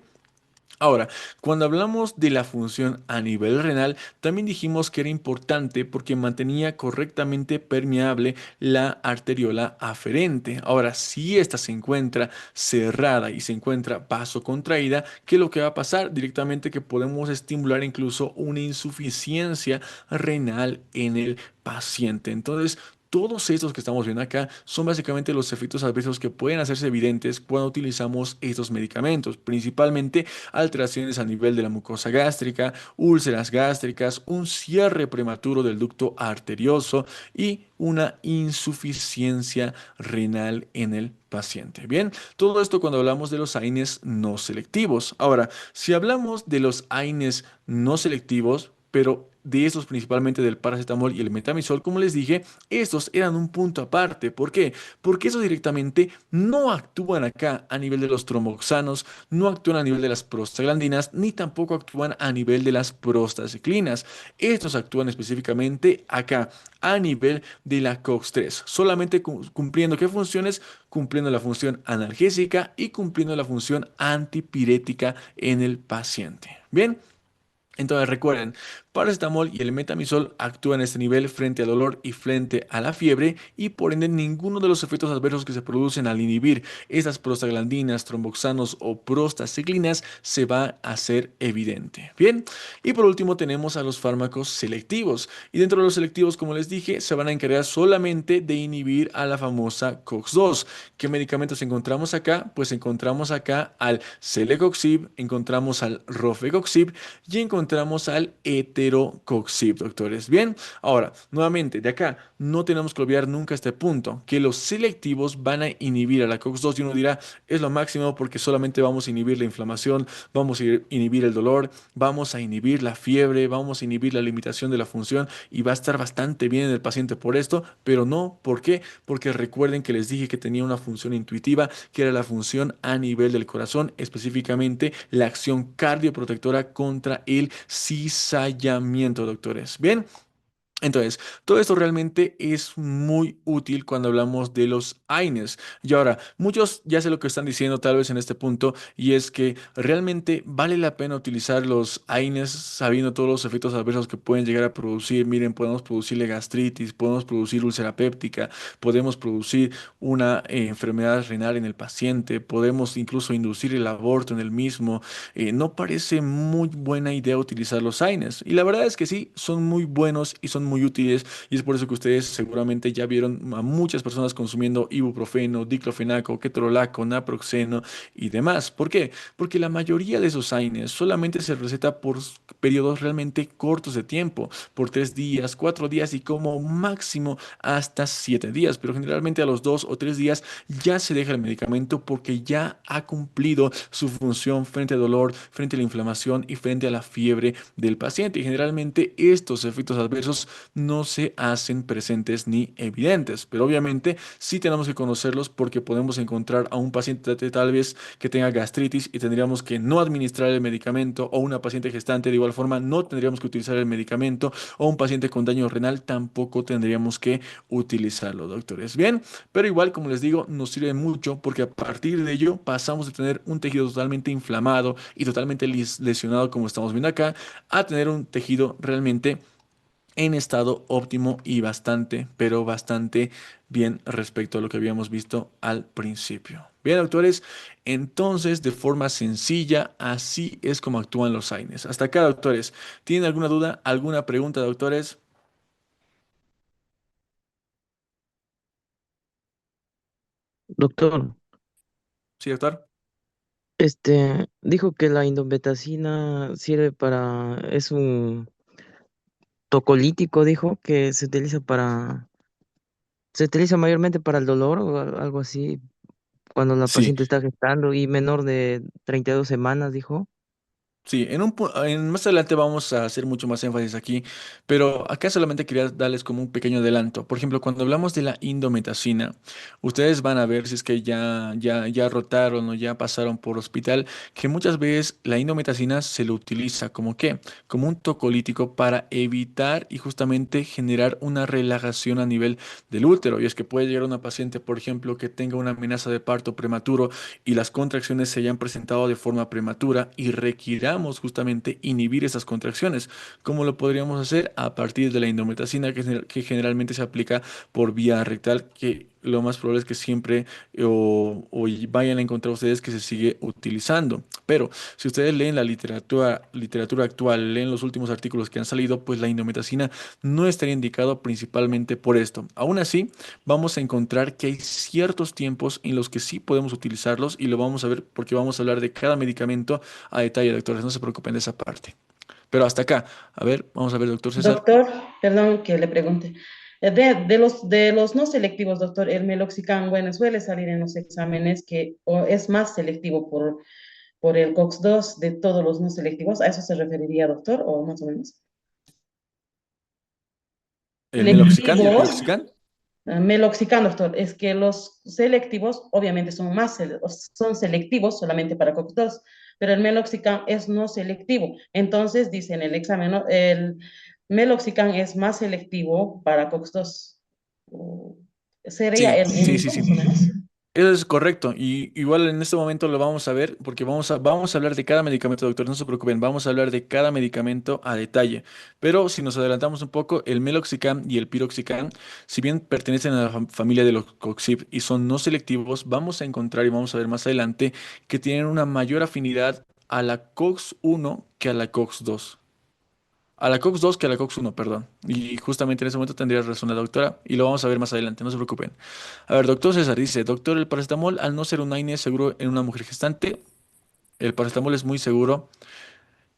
Ahora, cuando hablamos de la función a nivel renal, también dijimos que era importante porque mantenía correctamente permeable la arteriola aferente. Ahora, si esta se encuentra cerrada y se encuentra vasocontraída, ¿qué es lo que va a pasar? Directamente que podemos estimular incluso una insuficiencia renal en el paciente. Entonces, todos estos que estamos viendo acá son básicamente los efectos adversos que pueden hacerse evidentes cuando utilizamos estos medicamentos, principalmente alteraciones a nivel de la mucosa gástrica, úlceras gástricas, un cierre prematuro del ducto arterioso y una insuficiencia renal en el paciente. Bien, todo esto cuando hablamos de los AINES no selectivos. Ahora, si hablamos de los AINES no selectivos, pero de estos principalmente del paracetamol y el metamizol, como les dije, estos eran un punto aparte. ¿Por qué? Porque esos directamente no actúan acá a nivel de los tromboxanos, no actúan a nivel de las prostaglandinas, ni tampoco actúan a nivel de las prostaciclinas. Estos actúan específicamente acá a nivel de la COX-3, solamente cumpliendo qué funciones, cumpliendo la función analgésica y cumpliendo la función antipirética en el paciente. Bien. Entonces recuerden, paracetamol y el metamizol actúan a este nivel frente al dolor y frente a la fiebre y por ende ninguno de los efectos adversos que se producen al inhibir estas prostaglandinas, tromboxanos o prostaciclinas se va a hacer evidente. Bien, y por último tenemos a los fármacos selectivos y dentro de los selectivos, como les dije, se van a encargar solamente de inhibir a la famosa COX-2. ¿Qué medicamentos encontramos acá? Pues encontramos acá al celecoxib, encontramos al rofecoxib y encontramos al heterocoxib, doctores. Bien, ahora, nuevamente, de acá, no tenemos que olvidar nunca este punto, que los selectivos van a inhibir a la COX-2 y uno dirá, es lo máximo porque solamente vamos a inhibir la inflamación, vamos a inhibir el dolor, vamos a inhibir la fiebre, vamos a inhibir la limitación de la función y va a estar bastante bien en el paciente por esto, pero no, ¿por qué? Porque recuerden que les dije que tenía una función intuitiva, que era la función a nivel del corazón, específicamente la acción cardioprotectora contra el cizallamiento, doctores. Bien. Entonces, todo esto realmente es muy útil cuando hablamos de los AINES. Y ahora, muchos ya sé lo que están diciendo tal vez en este punto, y es que realmente vale la pena utilizar los AINES sabiendo todos los efectos adversos que pueden llegar a producir. Miren, podemos producirle gastritis, podemos producir úlcera péptica, podemos producir una enfermedad renal en el paciente, podemos incluso inducir el aborto en el mismo. No parece muy buena idea utilizar los AINES. Y la verdad es que sí, son muy buenos y son muy útiles y es por eso que ustedes seguramente ya vieron a muchas personas consumiendo ibuprofeno, diclofenaco, ketorolaco, naproxeno y demás. ¿Por qué? Porque la mayoría de esos AINES solamente se receta por periodos realmente cortos de tiempo, por 3 días, 4 días y como máximo hasta 7 días, pero generalmente a los 2 o 3 días ya se deja el medicamento porque ya ha cumplido su función frente al dolor, frente a la inflamación y frente a la fiebre del paciente. Y generalmente estos efectos adversos no se hacen presentes ni evidentes, pero obviamente sí tenemos que conocerlos porque podemos encontrar a un paciente tal vez que tenga gastritis y tendríamos que no administrar el medicamento, o una paciente gestante de igual forma no tendríamos que utilizar el medicamento, o un paciente con daño renal tampoco tendríamos que utilizarlo, doctores. Bien, pero igual como les digo, nos sirve mucho porque a partir de ello pasamos de tener un tejido totalmente inflamado y totalmente lesionado como estamos viendo acá, a tener un tejido realmente en estado óptimo y bastante, pero bastante bien respecto a lo que habíamos visto al principio. Bien, doctores, entonces de forma sencilla, así es como actúan los AINES. Hasta acá, doctores. ¿Tienen alguna duda, alguna pregunta, doctores? Doctor, Sí, doctor. dijo que la indometacina sirve es un tocolítico, dijo que se utiliza mayormente para el dolor o algo así, cuando la Sí, paciente está gestando y menor de 32 semanas, dijo. sí, más adelante vamos a hacer mucho más énfasis aquí, pero acá solamente quería darles como un pequeño adelanto. Por ejemplo, cuando hablamos de la indometacina, ustedes van a ver si es que ya rotaron o ya pasaron por hospital, que muchas veces la indometacina se lo utiliza como qué, como un tocolítico para evitar y justamente generar una relajación a nivel del útero. Y es que puede llegar una paciente, por ejemplo, que tenga una amenaza de parto prematuro y las contracciones se hayan presentado de forma prematura y requiramos justamente inhibir esas contracciones. ¿Cómo lo podríamos hacer? A partir de la indometacina que generalmente se aplica por vía rectal, que lo más probable es que siempre vayan a encontrar ustedes que se sigue utilizando. Pero si ustedes leen la literatura actual, leen los últimos artículos que han salido, pues la indometacina no estaría indicado principalmente por esto. Aún así, vamos a encontrar que hay ciertos tiempos en los que sí podemos utilizarlos y lo vamos a ver porque vamos a hablar de cada medicamento a detalle, doctores. No se preocupen de esa parte. Pero hasta acá. A ver, vamos a ver, doctor César. Doctor, perdón que le pregunte. De los no selectivos, doctor, el meloxicam, bueno, suele salir en los exámenes que es más selectivo por el COX-2 de todos los no selectivos. ¿A eso se referiría, doctor, o más o menos? El meloxicam y el Selectivos, piroxicam. meloxicam, doctor, es que los selectivos obviamente son selectivos solamente para COX-2, pero el meloxicam es no selectivo. Entonces, dice en el examen, ¿no? El meloxicam es más selectivo para COX-2. ¿Sería Sí, el sí, sí, único, sí. más o menos? Eso es correcto. Y igual en este momento lo vamos a ver porque vamos a hablar de cada medicamento, doctor. No se preocupen, vamos a hablar de cada medicamento a detalle. Pero si nos adelantamos un poco, el meloxicam y el piroxicam, si bien pertenecen a la familia de los coxib y son no selectivos, vamos a encontrar y vamos a ver más adelante que tienen una mayor afinidad a la COX-1 que a la COX-2. A la COX-2 que a la COX-1, perdón. Y justamente en ese momento tendría razón la doctora y lo vamos a ver más adelante, no se preocupen. A ver, doctor César dice, doctor, el paracetamol al no ser un AINE seguro en una mujer gestante, el paracetamol es muy seguro.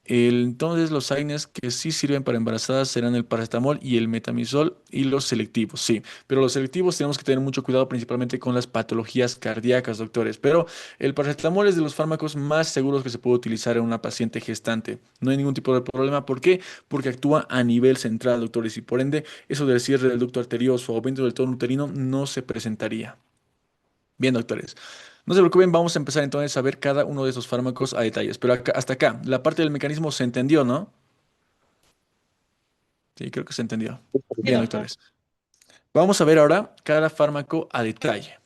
Entonces los AINES que sí sirven para embarazadas serán el paracetamol y el metamizol y los selectivos, sí. Pero los selectivos tenemos que tener mucho cuidado principalmente con las patologías cardíacas, doctores. Pero el paracetamol es de los fármacos más seguros que se puede utilizar en una paciente gestante. No hay ningún tipo de problema. ¿Por qué? Porque actúa a nivel central, doctores, y por ende eso del cierre del ducto arterioso o aumento del tono uterino no se presentaría. Bien, doctores. No se preocupen, vamos a empezar entonces a ver cada uno de esos fármacos a detalles. Pero hasta acá, la parte del mecanismo se entendió, ¿no? Sí, creo que se entendió. Sí, Bien, doctor. doctores. Vamos a ver ahora cada fármaco a detalle.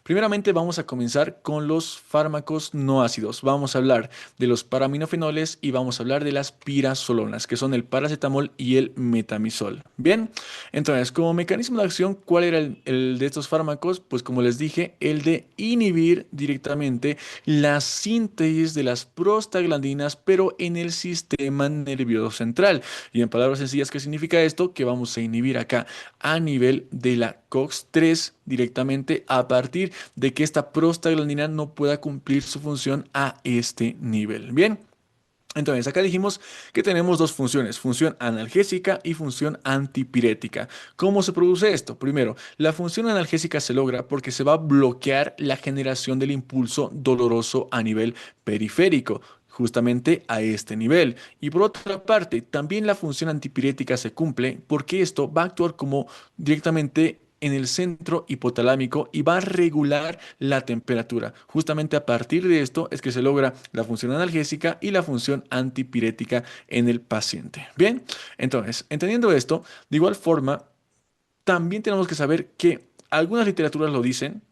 Primeramente vamos a comenzar con los fármacos no ácidos. Vamos a hablar de los paraminofenoles y vamos a hablar de las pirazolonas, que son el paracetamol y el metamizol. Bien, entonces, como mecanismo de acción, ¿cuál era el de estos fármacos? Pues como les dije, el de inhibir directamente la síntesis de las prostaglandinas, pero en el sistema nervioso central. Y en palabras sencillas, ¿qué significa esto? Que vamos a inhibir acá a nivel de la COX-3 directamente a partir de que esta prostaglandina no pueda cumplir su función a este nivel. Bien. Entonces, acá dijimos que tenemos dos funciones, función analgésica y función antipirética. ¿Cómo se produce esto? Primero, la función analgésica se logra porque se va a bloquear la generación del impulso doloroso a nivel periférico, justamente a este nivel. Y por otra parte, también la función antipirética se cumple porque esto va a actuar como directamente en el centro hipotalámico y va a regular la temperatura. Justamente a partir de esto es que se logra la función analgésica y la función antipirética en el paciente. Bien, entonces, entendiendo esto, de igual forma, también tenemos que saber que algunas literaturas lo dicen,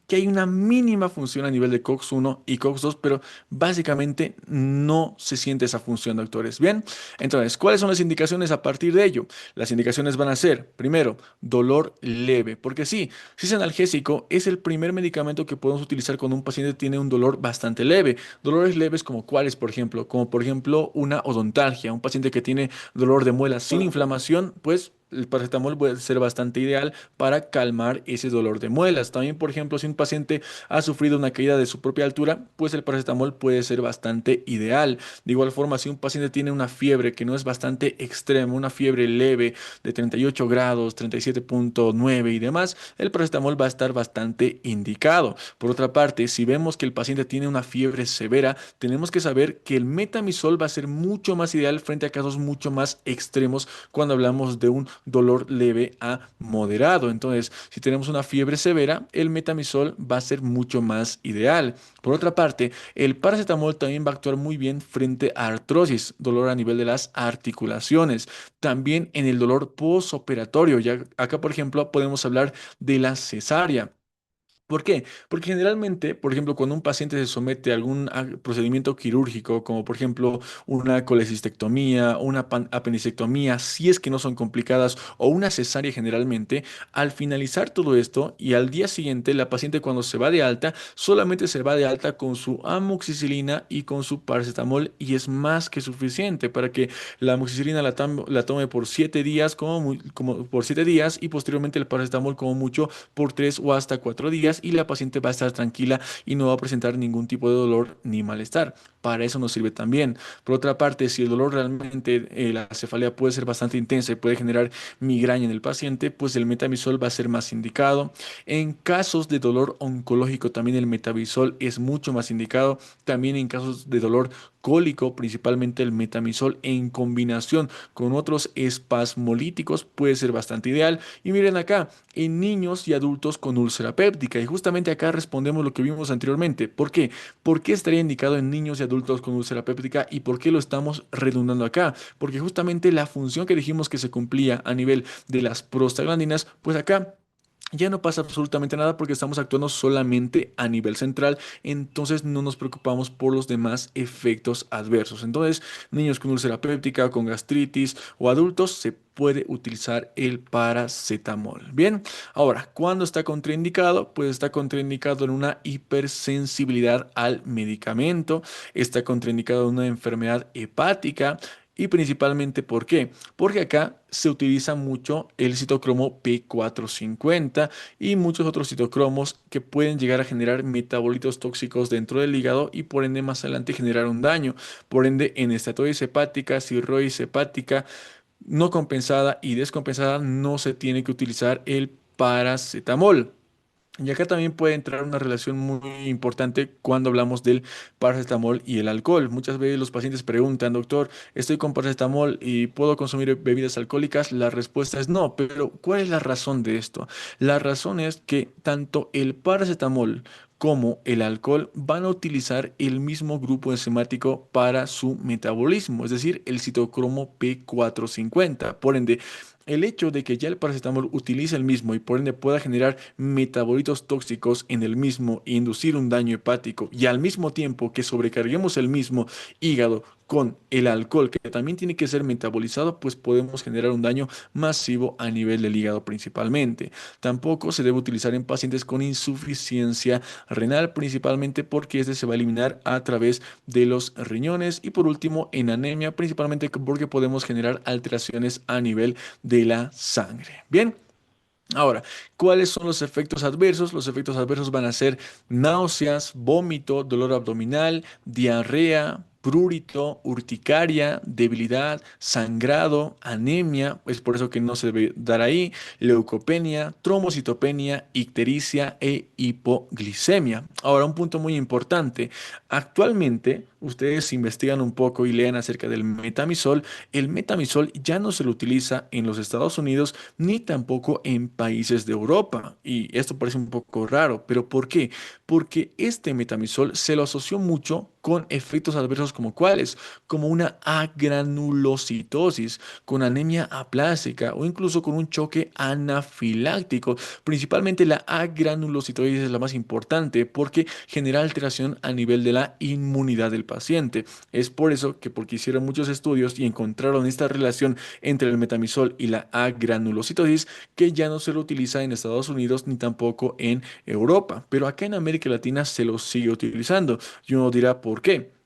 que hay una mínima función a nivel de COX-1 y COX-2, pero básicamente no se siente esa función, doctores. Bien, entonces, ¿cuáles son las indicaciones a partir de ello? Las indicaciones van a ser, primero, dolor leve, porque sí, si es analgésico, es el primer medicamento que podemos utilizar cuando un paciente tiene un dolor bastante leve. Dolores leves como cuáles, por ejemplo, como por ejemplo una odontalgia, un paciente que tiene dolor de muelas sin inflamación, pues el paracetamol puede ser bastante ideal para calmar ese dolor de muelas. También, por ejemplo, si un paciente ha sufrido una caída de su propia altura, pues el paracetamol puede ser bastante ideal. De igual forma, si un paciente tiene una fiebre que no es bastante extrema, una fiebre leve de 38 grados, 37,9 y demás, el paracetamol va a estar bastante indicado. Por otra parte, si vemos que el paciente tiene una fiebre severa, tenemos que saber que el metamizol va a ser mucho más ideal frente a casos mucho más extremos cuando hablamos de un dolor leve a moderado. Entonces, si tenemos una fiebre severa, el metamizol va a ser mucho más ideal. Por otra parte, el paracetamol también va a actuar muy bien frente a artrosis, dolor a nivel de las articulaciones, también en el dolor posoperatorio. Ya acá, por ejemplo, podemos hablar de la cesárea. ¿Por qué? Porque generalmente, por ejemplo, cuando un paciente se somete a algún procedimiento quirúrgico, como por ejemplo una colecistectomía, una apendicectomía, si es que no son complicadas, o una cesárea generalmente, al finalizar todo esto y al día siguiente, la paciente cuando se va de alta, solamente se va de alta con su amoxicilina y con su paracetamol y es más que suficiente para que la amoxicilina la tome por 7 días, como por 7 días y posteriormente el paracetamol como mucho por 3 o hasta 4 días y la paciente va a estar tranquila y no va a presentar ningún tipo de dolor ni malestar. Para eso nos sirve también. Por otra parte, si el dolor realmente, la cefalea puede ser bastante intensa y puede generar migraña en el paciente, pues el metamizol va a ser más indicado. En casos de dolor oncológico, también el metamizol es mucho más indicado. También en casos de dolor cólico, principalmente el metamizol en combinación con otros espasmolíticos puede ser bastante ideal. Y miren acá, en niños y adultos con úlcera péptica. Y justamente acá respondemos lo que vimos anteriormente. ¿Por qué? ¿Por qué estaría indicado en niños y adultos con úlcera péptica y por qué lo estamos redundando acá? Porque justamente la función que dijimos que se cumplía a nivel de las prostaglandinas, pues acá ya no pasa absolutamente nada porque estamos actuando solamente a nivel central, entonces no nos preocupamos por los demás efectos adversos. Entonces, niños con úlcera péptica, con gastritis o adultos, se puede utilizar el paracetamol. Bien, ahora, ¿cuándo está contraindicado? Pues está contraindicado en una hipersensibilidad al medicamento, está contraindicado en una enfermedad hepática. Y principalmente, ¿por qué? Porque acá se utiliza mucho el citocromo P450 y muchos otros citocromos que pueden llegar a generar metabolitos tóxicos dentro del hígado y por ende más adelante generar un daño. Por ende, en estatosis hepática, cirrosis hepática no compensada y descompensada no se tiene que utilizar el paracetamol. Y acá también puede entrar una relación muy importante cuando hablamos del paracetamol y el alcohol. Muchas veces los pacientes preguntan, doctor, estoy con paracetamol y puedo consumir bebidas alcohólicas. La respuesta es no, pero ¿cuál es la razón de esto? La razón es que tanto el paracetamol como el alcohol van a utilizar el mismo grupo enzimático para su metabolismo, es decir, el citocromo P450. Por ende, el hecho de que ya el paracetamol utilice el mismo y por ende pueda generar metabolitos tóxicos en el mismo e inducir un daño hepático y al mismo tiempo que sobrecarguemos el mismo hígado con el alcohol que también tiene que ser metabolizado, pues podemos generar un daño masivo a nivel del hígado principalmente. Tampoco se debe utilizar en pacientes con insuficiencia renal, principalmente porque este se va a eliminar a través de los riñones y por último en anemia, principalmente porque podemos generar alteraciones a nivel de la sangre. Bien. Ahora, ¿cuáles son los efectos adversos? Los efectos adversos van a ser náuseas, vómito, dolor abdominal, diarrea, prurito, urticaria, debilidad, sangrado, anemia, es por eso que no se debe dar ahí, leucopenia, trombocitopenia, ictericia e hipoglicemia. Ahora, un punto muy importante. Actualmente, ustedes investigan un poco y lean acerca del metamisol. El metamisol ya no se lo utiliza en los Estados Unidos ni tampoco en países de Europa. Y esto parece un poco raro, pero ¿por qué? Porque este metamisol se lo asoció mucho con efectos adversos como cuáles, como una agranulocitosis, con anemia aplásica o incluso con un choque anafiláctico. Principalmente la agranulocitosis es la más importante porque genera alteración a nivel de la inmunidad del paciente. Es por eso que porque hicieron muchos estudios y encontraron esta relación entre el metamisol y la agranulocitosis que ya no se lo utiliza en Estados Unidos ni tampoco en Europa, pero acá en América Latina se lo sigue utilizando. Y uno dirá, ¿por qué?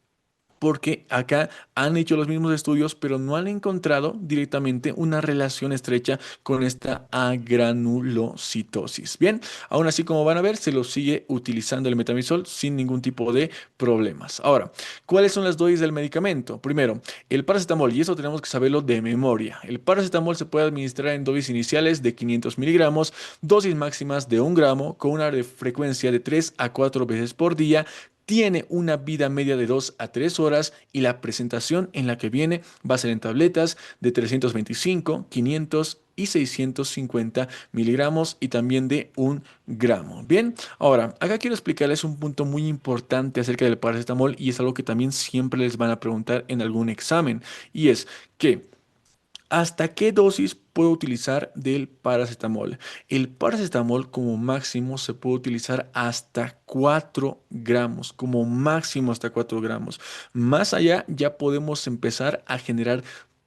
Porque acá han hecho los mismos estudios, pero no han encontrado directamente una relación estrecha con esta agranulocitosis. Bien, aún así, como van a ver, se lo sigue utilizando el metamisol sin ningún tipo de problemas. Ahora, ¿cuáles son las dosis del medicamento? Primero, el paracetamol, y eso tenemos que saberlo de memoria. El paracetamol se puede administrar en dosis iniciales de 500 miligramos, dosis máximas de 1 gramo, con una frecuencia de 3 a 4 veces por día. Tiene una vida media de 2 a 3 horas y la presentación en la que viene va a ser en tabletas de 325, 500 y 650 miligramos y también de 1 gramo. Bien, ahora acá quiero explicarles un punto muy importante acerca del paracetamol y es algo que también siempre les van a preguntar en algún examen y es que ¿hasta qué dosis puedo utilizar del paracetamol? El paracetamol como máximo se puede utilizar hasta 4 gramos, como máximo hasta 4 gramos. Más allá ya podemos empezar a generar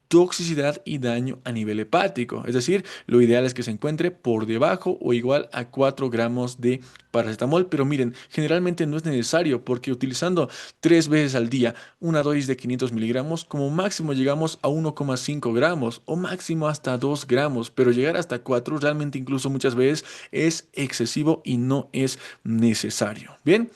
toxicidad y daño a nivel hepático. Es decir, lo ideal es que se encuentre por debajo o igual a 4 gramos de paracetamol. Pero miren, generalmente no es necesario porque utilizando 3 veces al día una dosis de 500 miligramos, como máximo llegamos a 1,5 gramos o máximo hasta 2 gramos. Pero llegar hasta 4 realmente incluso muchas veces es excesivo y no es necesario. Bien.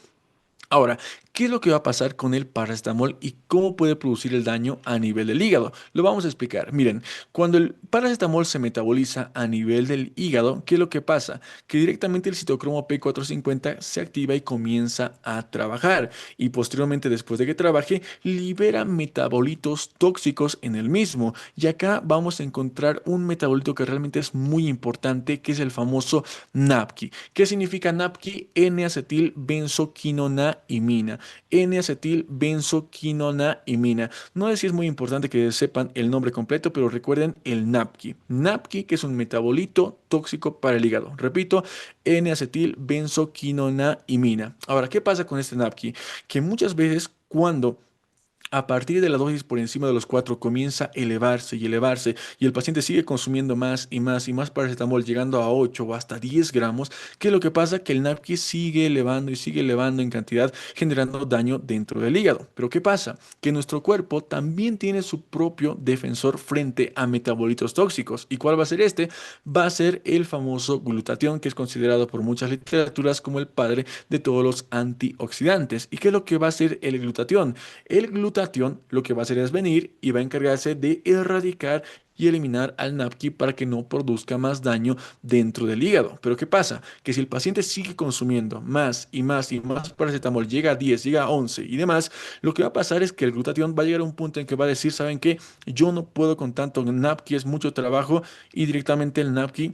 Ahora, ¿qué es lo que va a pasar con el paracetamol y cómo puede producir el daño a nivel del hígado? Lo vamos a explicar. Miren, cuando el paracetamol se metaboliza a nivel del hígado, ¿qué es lo que pasa? Que directamente el citocromo P450 se activa y comienza a trabajar. Y posteriormente, después de que trabaje, libera metabolitos tóxicos en el mismo. Y acá vamos a encontrar un metabolito que realmente es muy importante, que es el famoso NAPQI. ¿Qué significa NAPQI? N-acetilbenzoquinonaimina. N-acetilbenzoquinonaimina. No sé si es muy importante que sepan el nombre completo, pero recuerden el NAPQI. NAPQI, que es un metabolito tóxico para el hígado. Repito, N-acetilbenzoquinonaimina. Ahora, ¿qué pasa con este NAPQI? Que muchas veces cuando a partir de la dosis por encima de los 4 comienza a elevarse y elevarse y el paciente sigue consumiendo más y más y más paracetamol llegando a 8 o hasta 10 gramos. ¿Qué es lo que pasa? Que el NAPQI sigue elevando y sigue elevando en cantidad, generando daño dentro del hígado. Pero ¿qué pasa? Que nuestro cuerpo también tiene su propio defensor frente a metabolitos tóxicos. ¿Y cuál va a ser este? Va a ser el famoso glutatión, que es considerado por muchas literaturas como el padre de todos los antioxidantes. ¿Y qué es lo que va a hacer el glutatión? El glutatión lo que va a hacer es venir y va a encargarse de erradicar y eliminar al NAPQI para que no produzca más daño dentro del hígado. Pero ¿qué pasa? Que si el paciente sigue consumiendo más y más y más paracetamol, llega a 10, llega a 11 y demás, lo que va a pasar es que el glutatión va a llegar a un punto en que va a decir, ¿saben qué? Yo no puedo con tanto NAPQI, es mucho trabajo y directamente el NAPQI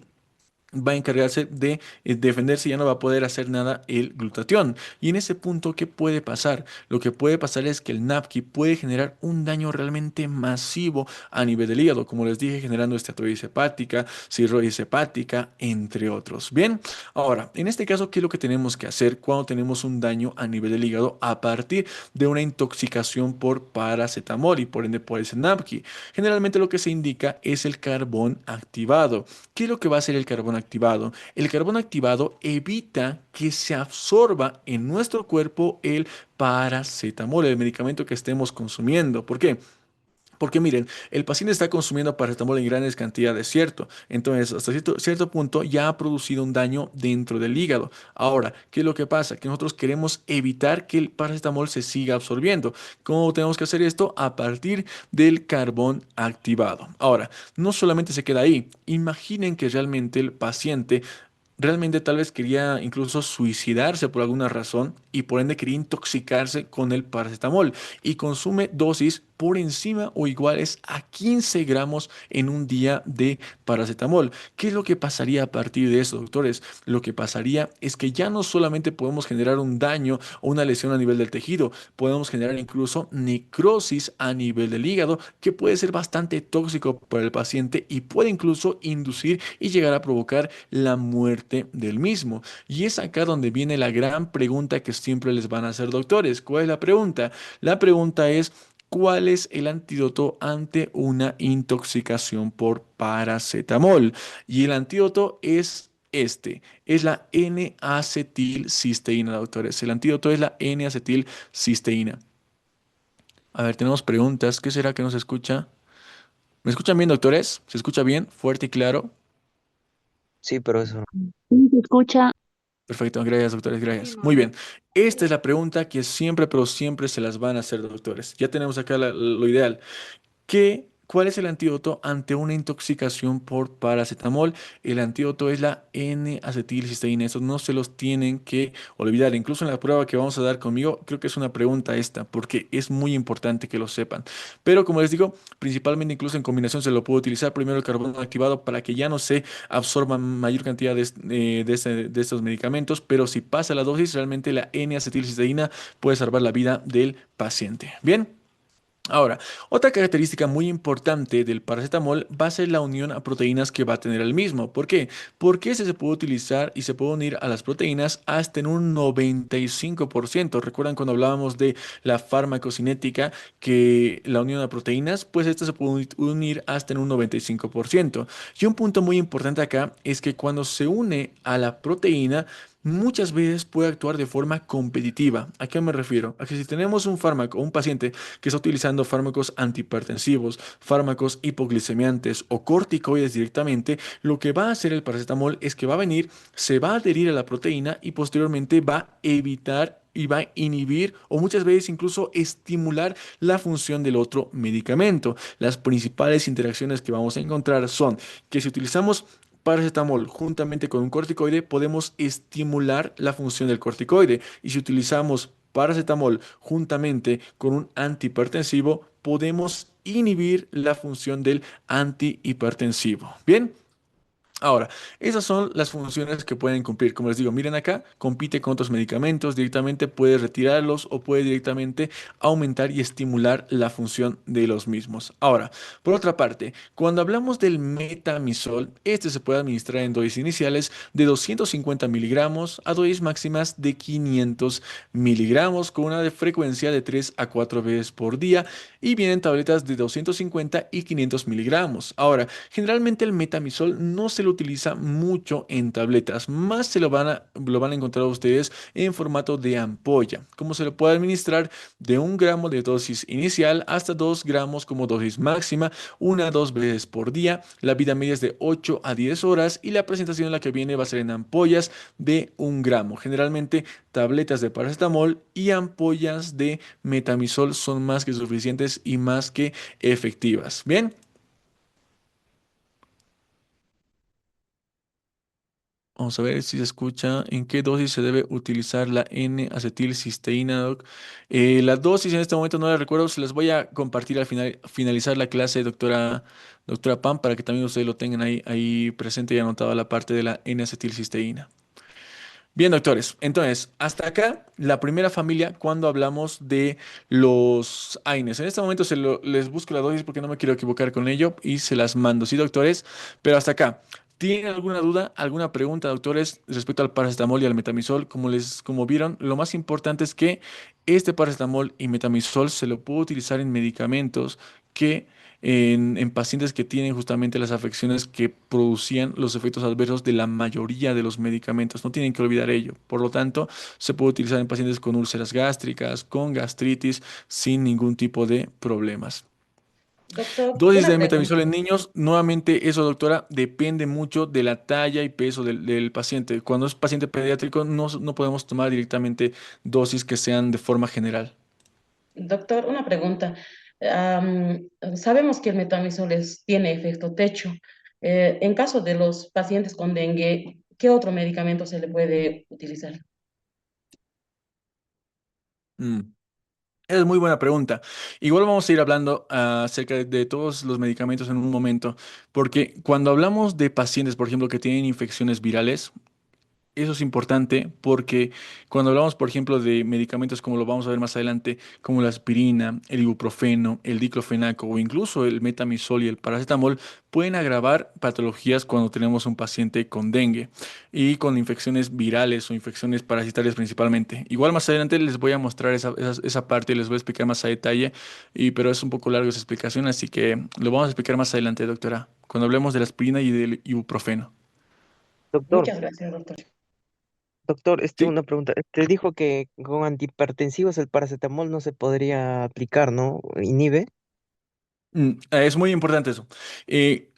va a encargarse de defenderse y ya no va a poder hacer nada el glutatión. Y en ese punto, ¿qué puede pasar? Lo que puede pasar es que el NAPQI puede generar un daño realmente masivo a nivel del hígado, como les dije, generando esteatosis hepática, cirrosis hepática, entre otros. Bien, ahora, en este caso, ¿qué es lo que tenemos que hacer cuando tenemos un daño a nivel del hígado a partir de una intoxicación por paracetamol y por ende por ese NAPQI? Generalmente lo que se indica es el carbón activado. ¿Qué es lo que va a hacer el carbón activado? El carbón activado evita que se absorba en nuestro cuerpo el paracetamol, el medicamento que estemos consumiendo. ¿Por qué? Porque miren, el paciente está consumiendo paracetamol en grandes cantidades, ¿cierto? Entonces, hasta cierto punto ya ha producido un daño dentro del hígado. Ahora, ¿qué es lo que pasa? Que nosotros queremos evitar que el paracetamol se siga absorbiendo. ¿Cómo tenemos que hacer esto? A partir del carbón activado. Ahora, no solamente se queda ahí. Imaginen que realmente el paciente realmente tal vez quería incluso suicidarse por alguna razón y por ende quería intoxicarse con el paracetamol y consume dosis por encima o iguales a 15 gramos en un día de paracetamol. ¿Qué es lo que pasaría a partir de eso, doctores? Lo que pasaría es que ya no solamente podemos generar un daño o una lesión a nivel del tejido, podemos generar incluso necrosis a nivel del hígado, que puede ser bastante tóxico para el paciente y puede incluso inducir y llegar a provocar la muerte del mismo. Y es acá donde viene la gran pregunta que siempre les van a hacer, doctores. ¿Cuál es la pregunta? La pregunta es, ¿cuál es el antídoto ante una intoxicación por paracetamol? Y el antídoto es este, es la N-acetilcisteína, doctores. El antídoto es la N-acetilcisteína. A ver, tenemos preguntas. ¿Qué será que no se escucha? ¿Me escuchan bien, doctores? ¿Se escucha bien? ¿Fuerte y claro? Sí, pero eso. Sí, se escucha. Perfecto, gracias, doctores, gracias. Muy bien. Esta es la pregunta que siempre, pero siempre se las van a hacer, doctores. Ya tenemos acá lo ideal. ¿Cuál es el antídoto ante una intoxicación por paracetamol? El antídoto es la N-acetilcisteína. Eso no se los tienen que olvidar. Incluso en la prueba que vamos a dar conmigo, creo que es una pregunta esta, porque es muy importante que lo sepan. Pero como les digo, principalmente incluso en combinación se lo puede utilizar primero el carbono activado para que ya no se absorba mayor cantidad de estos medicamentos. Pero si pasa la dosis, realmente la N-acetilcisteína puede salvar la vida del paciente. Bien. Ahora, otra característica muy importante del paracetamol va a ser la unión a proteínas que va a tener el mismo. ¿Por qué? Porque ese se puede utilizar y se puede unir a las proteínas hasta en un 95%. ¿Recuerdan cuando hablábamos de la farmacocinética, que la unión a proteínas? Pues esta se puede unir hasta en un 95%. Y un punto muy importante acá es que cuando se une a la proteína, muchas veces puede actuar de forma competitiva. ¿A qué me refiero? A que si tenemos un fármaco, un paciente que está utilizando fármacos antihipertensivos, fármacos hipoglicemiantes o corticoides directamente, lo que va a hacer el paracetamol es que va a venir, se va a adherir a la proteína y posteriormente va a evitar y va a inhibir o muchas veces incluso estimular la función del otro medicamento. Las principales interacciones que vamos a encontrar son que si utilizamos paracetamol juntamente con un corticoide, podemos estimular la función del corticoide. Y si utilizamos paracetamol juntamente con un antihipertensivo, podemos inhibir la función del antihipertensivo. Bien. Ahora, esas son las funciones que pueden cumplir. Como les digo, miren acá, compite con otros medicamentos, directamente puede retirarlos o puede directamente aumentar y estimular la función de los mismos. Ahora, por otra parte, cuando hablamos del metamizol, este se puede administrar en dosis iniciales de 250 miligramos a dosis máximas de 500 miligramos con una de frecuencia de 3 a 4 veces por día y vienen tabletas de 250 y 500 miligramos. Ahora, generalmente el metamizol no se lo utiliza mucho en tabletas, más lo van a encontrar ustedes en formato de ampolla. ¿Cómo se lo puede administrar? De 1 gramo de dosis inicial hasta 2 gramos como dosis máxima, 1 a 2 veces por día. La vida media es de 8 a 10 horas y la presentación en la que viene va a ser en ampollas de 1 gramo. Generalmente tabletas de paracetamol y ampollas de metamizol son más que suficientes y más que efectivas. Bien. Vamos a ver si se escucha. ¿En qué dosis se debe utilizar la N-acetilcisteína, doc? La dosis en este momento no la recuerdo. Se las voy a compartir al finalizar la clase, doctora Pam, para que también ustedes lo tengan ahí presente y anotado la parte de la N-acetilcisteína. Bien, doctores. Entonces, hasta acá la primera familia cuando hablamos de los AINES. En este momento les busco la dosis porque no me quiero equivocar con ello y se las mando. Sí, doctores, pero hasta acá. ¿Tienen alguna duda, alguna pregunta, doctores, respecto al paracetamol y al metamizol? Como vieron, lo más importante es que este paracetamol y metamizol se lo puede utilizar en medicamentos que en pacientes que tienen justamente las afecciones que producían los efectos adversos de la mayoría de los medicamentos. No tienen que olvidar ello. Por lo tanto, se puede utilizar en pacientes con úlceras gástricas, con gastritis, sin ningún tipo de problemas. Doctor, Dosis una de metamizol pregunta. en niños, nuevamente eso, doctora, depende mucho de la talla y peso del paciente. Cuando es paciente pediátrico, no podemos tomar directamente dosis que sean de forma general. Doctor, una pregunta. Sabemos que el metamizol tiene efecto techo. En caso de los pacientes con dengue, ¿qué otro medicamento se le puede utilizar? Mm. Es muy buena pregunta. Igual vamos a ir hablando acerca de todos los medicamentos en un momento, porque cuando hablamos de pacientes, por ejemplo, que tienen infecciones virales, eso es importante porque cuando hablamos, por ejemplo, de medicamentos como lo vamos a ver más adelante, como la aspirina, el ibuprofeno, el diclofenaco o incluso el metamizol y el paracetamol, pueden agravar patologías cuando tenemos un paciente con dengue y con infecciones virales o infecciones parasitarias principalmente. Igual más adelante les voy a mostrar esa parte, les voy a explicar más a detalle, pero es un poco largo esa explicación, así que lo vamos a explicar más adelante, doctora, cuando hablemos de la aspirina y del ibuprofeno. Doctor, Muchas gracias, doctor. doctor, ¿Sí? una pregunta. Te dijo que con antihipertensivos el paracetamol no se podría aplicar, ¿no? ¿Inhibe? Es muy importante eso.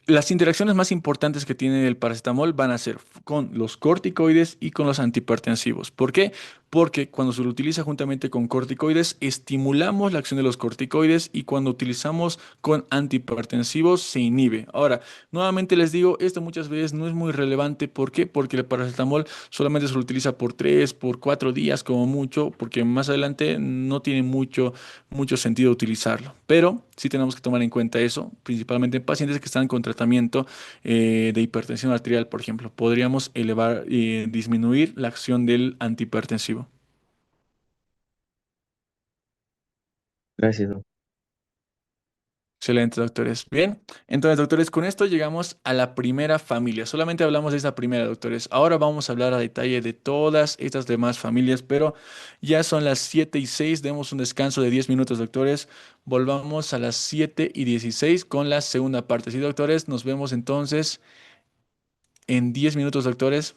Las interacciones más importantes que tiene el paracetamol van a ser con los corticoides y con los antihipertensivos. ¿Por qué? Porque cuando se lo utiliza juntamente con corticoides, estimulamos la acción de los corticoides y cuando utilizamos con antihipertensivos se inhibe. Ahora, nuevamente les digo, esto muchas veces no es muy relevante. ¿Por qué? Porque el paracetamol solamente se lo utiliza por 3, por 4 días como mucho, porque más adelante no tiene mucho sentido utilizarlo. Pero sí tenemos que tomar en cuenta eso, principalmente en pacientes que están con tratamiento de hipertensión arterial, por ejemplo. Podríamos disminuir la acción del antihipertensivo. Gracias, doctor. Excelente, doctores. Bien, entonces, doctores, con esto llegamos a la primera familia. Solamente hablamos de esta primera, doctores. Ahora vamos a hablar a detalle de todas estas demás familias, pero ya son las 7:06. Demos un descanso de 10 minutos, doctores. Volvamos a las 7:16 con la segunda parte. Sí, doctores, nos vemos entonces en 10 minutos, doctores.